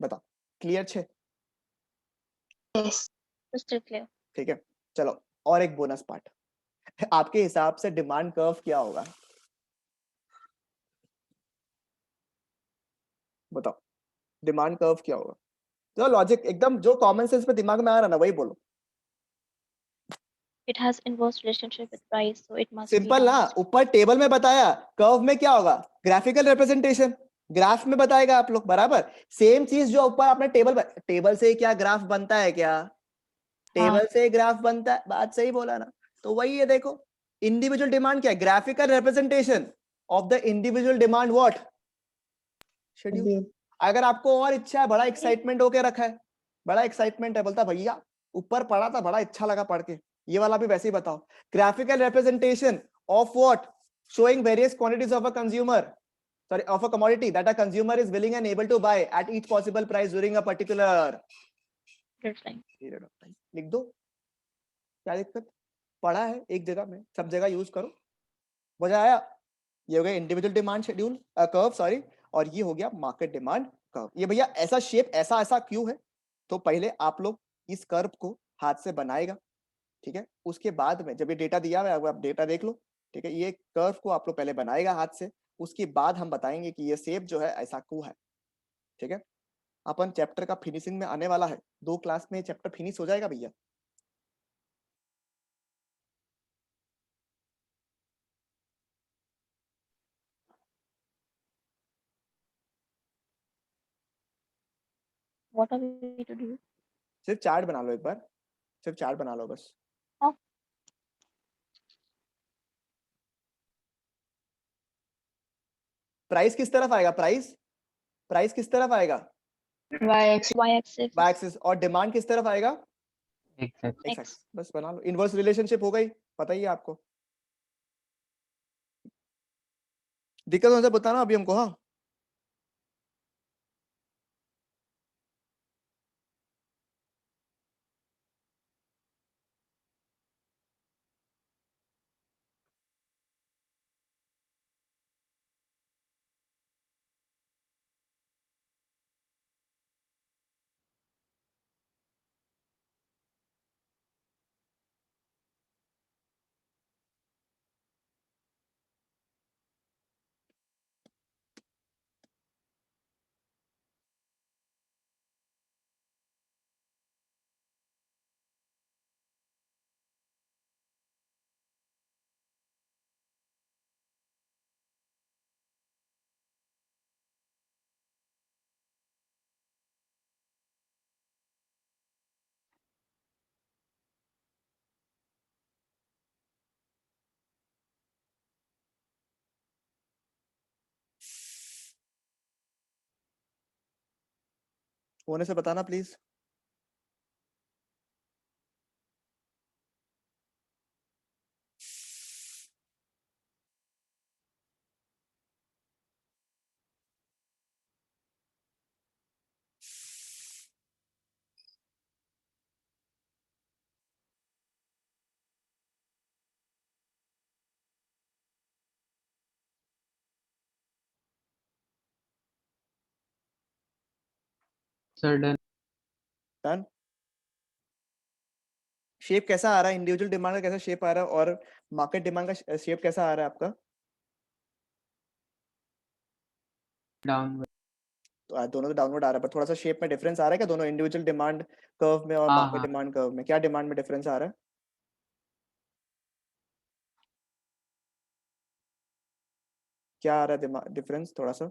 बताओ क्लियर छे? Yes. Crystal clear. ठीक है, चलो और एक बोनस पार्ट, आपके हिसाब से डिमांड कर्व क्या होगा? बताओ डिमांड कर्व क्या होगा? जो लॉजिक एकदम जो कॉमन सेंस पे दिमाग में आ रहा ना वही बोलो। It has inverse relationship with price, so it must be simple ना, downwards. ऊपर टेबल में बताया, कर्व में क्या होगा? ग्राफिकल रिप्रेजेंटेशन, ग्राफ में बताएगा आप लोग बराबर। सेम चीज जो ऊपर आपने टेबल से क्या ग्राफ बनता है क्या? टेबल से ग्राफ बनता है, बात सही बोला ना। तो वही है, देखो इंडिविजुअल डिमांड क्या है? Graphical representation of the individual demand what? Schedule. अगर आपको और इच्छा है, बड़ा एक्साइटमेंट होके रखा है, बड़ा एक्साइटमेंट है, बोलता भैया ऊपर पढ़ा था, बड़ा अच्छा लगा पढ़ के, ये वाला भी वैसे ही बताओ। Graphical representation of what? Showing various quantities of a consumer, sorry, of a commodity that a consumer is willing and able to buy at each possible price during a particular period of time. लिख दो, क्या दिक्कत? पढ़ा है एक जगह में, सब जगह यूज करो, मजा आया। ये हो गया individual demand schedule curve, sorry, और ये हो गया मार्केट डिमांड कर्व। ये भैया ऐसा शेप ऐसा ऐसा क्यों है? तो पहले आप लोग इस कर्व को हाथ से बनाएगा, ठीक है? उसके बाद में जब ये डेटा दिया हुआ है, आप डेटा देख लो, ठीक है? ये कर्व को आप लोग पहले बनाएगा हाथ से, उसके बाद हम बताएंगे कि ये शेप जो है ऐसा क्यों है, ठीक है? अपन चैप्टर का फिनिशिंग में आने वाला है, 2 क्लास में चैप्टर फिनिश हो जाएगा भैया। What are we to do? सिर्फ चार्ट बना लो एक बार, सिर्फ चार्ट बना लो बस। हाँ। प्राइस किस तरफ आएगा? प्राइस किस तरफ आएगा? Y-axis. Y-axis. Y axis. और डिमांड किस तरफ आएगा? X x axis. बस बना लो, इनवर्स रिलेशनशिप हो गई, पता ही है आपको। दिक्कत हो जाए बताना अभी हमको। हाँ, होने से बताना please. Sir, done. Done. Shape कैसा आ रहा है? इंडिविजुअल डिमांड का कैसा शेप आ रहा है और मार्केट डिमांड का शेप कैसा आ रहा है आपका? Downward. तो दोनों तो डाउनवर्ड आ रहा है, पर थोड़ा सा शेप में डिफरेंस आ रहा है क्या दोनों इंडिविजुअल डिमांड कर्व में और हाँ, मार्केट हाँ। डिमांड कर्व में? क्या डिमांड में डिफरेंस आ रहा है? क्या आ रहा है डिफरेंस थोड़ा सा?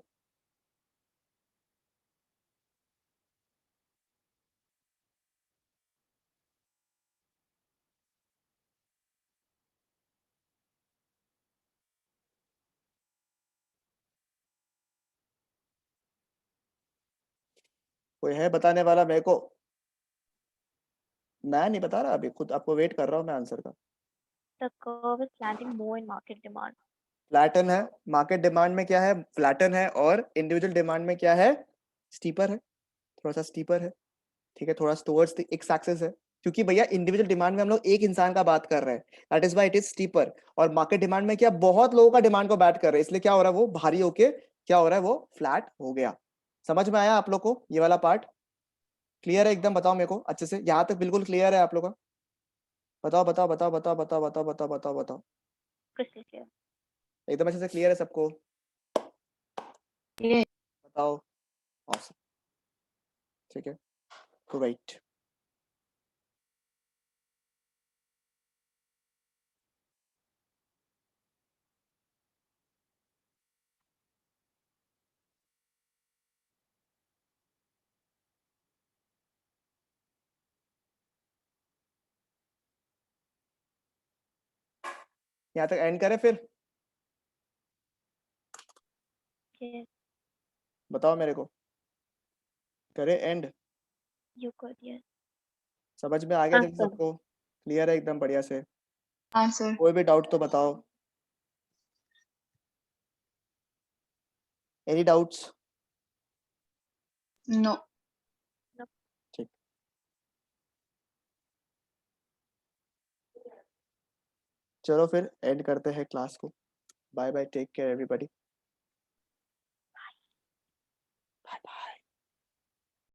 कोई है बताने वाला मेरे को? मैं नहीं बता रहा, अभी खुद आपको वेट कर रहा हूँ मैं आंसर का। The curve is slanting more in market demand. Flatten है, मार्केट डिमांड में क्या है? फ्लैटन है, और इंडिविजुअल डिमांड में क्या है? स्टीपर है, थोड़ा सा स्टीपर है, ठीक है? थोड़ा टुवर्ड्स द एक्स एक्सिस है, क्योंकि भैया इंडिविजुअल डिमांड में हम लोग एक इंसान का बात कर रहे हैं, that is why it is steeper. और मार्केट डिमांड में क्या बहुत लोगों का डिमांड को बात कर रहे हैं, इसलिए क्या हो रहा है? वो भारी होके क्या हो रहा है? वो फ्लैट हो गया। समझ में आया आप लोग को ये वाला पार्ट? क्लियर है एकदम? बताओ मेरे को अच्छे से, यहाँ तक बिल्कुल क्लियर है आप लोग का? बताओ बताओ बताओ बताओ बताओ बताओ बताओ बताओ बताओ crystal clear. एकदम अच्छे से क्लियर है सबको? Yes. बताओ। Awesome. ठीक है, great. यहाँ तक एंड करें फिर? Yes, बताओ मेरे को, करें एंड? you could. Yes. समझ में आ गया हाँ, जल्दी sir. सबको? क्लियर है एकदम बढ़िया से? हाँ सर. कोई भी डाउट तो बताओ। Any doubts? No. ठीक। चलो फिर एंड करते हैं क्लास को। Bye bye, take care everybody.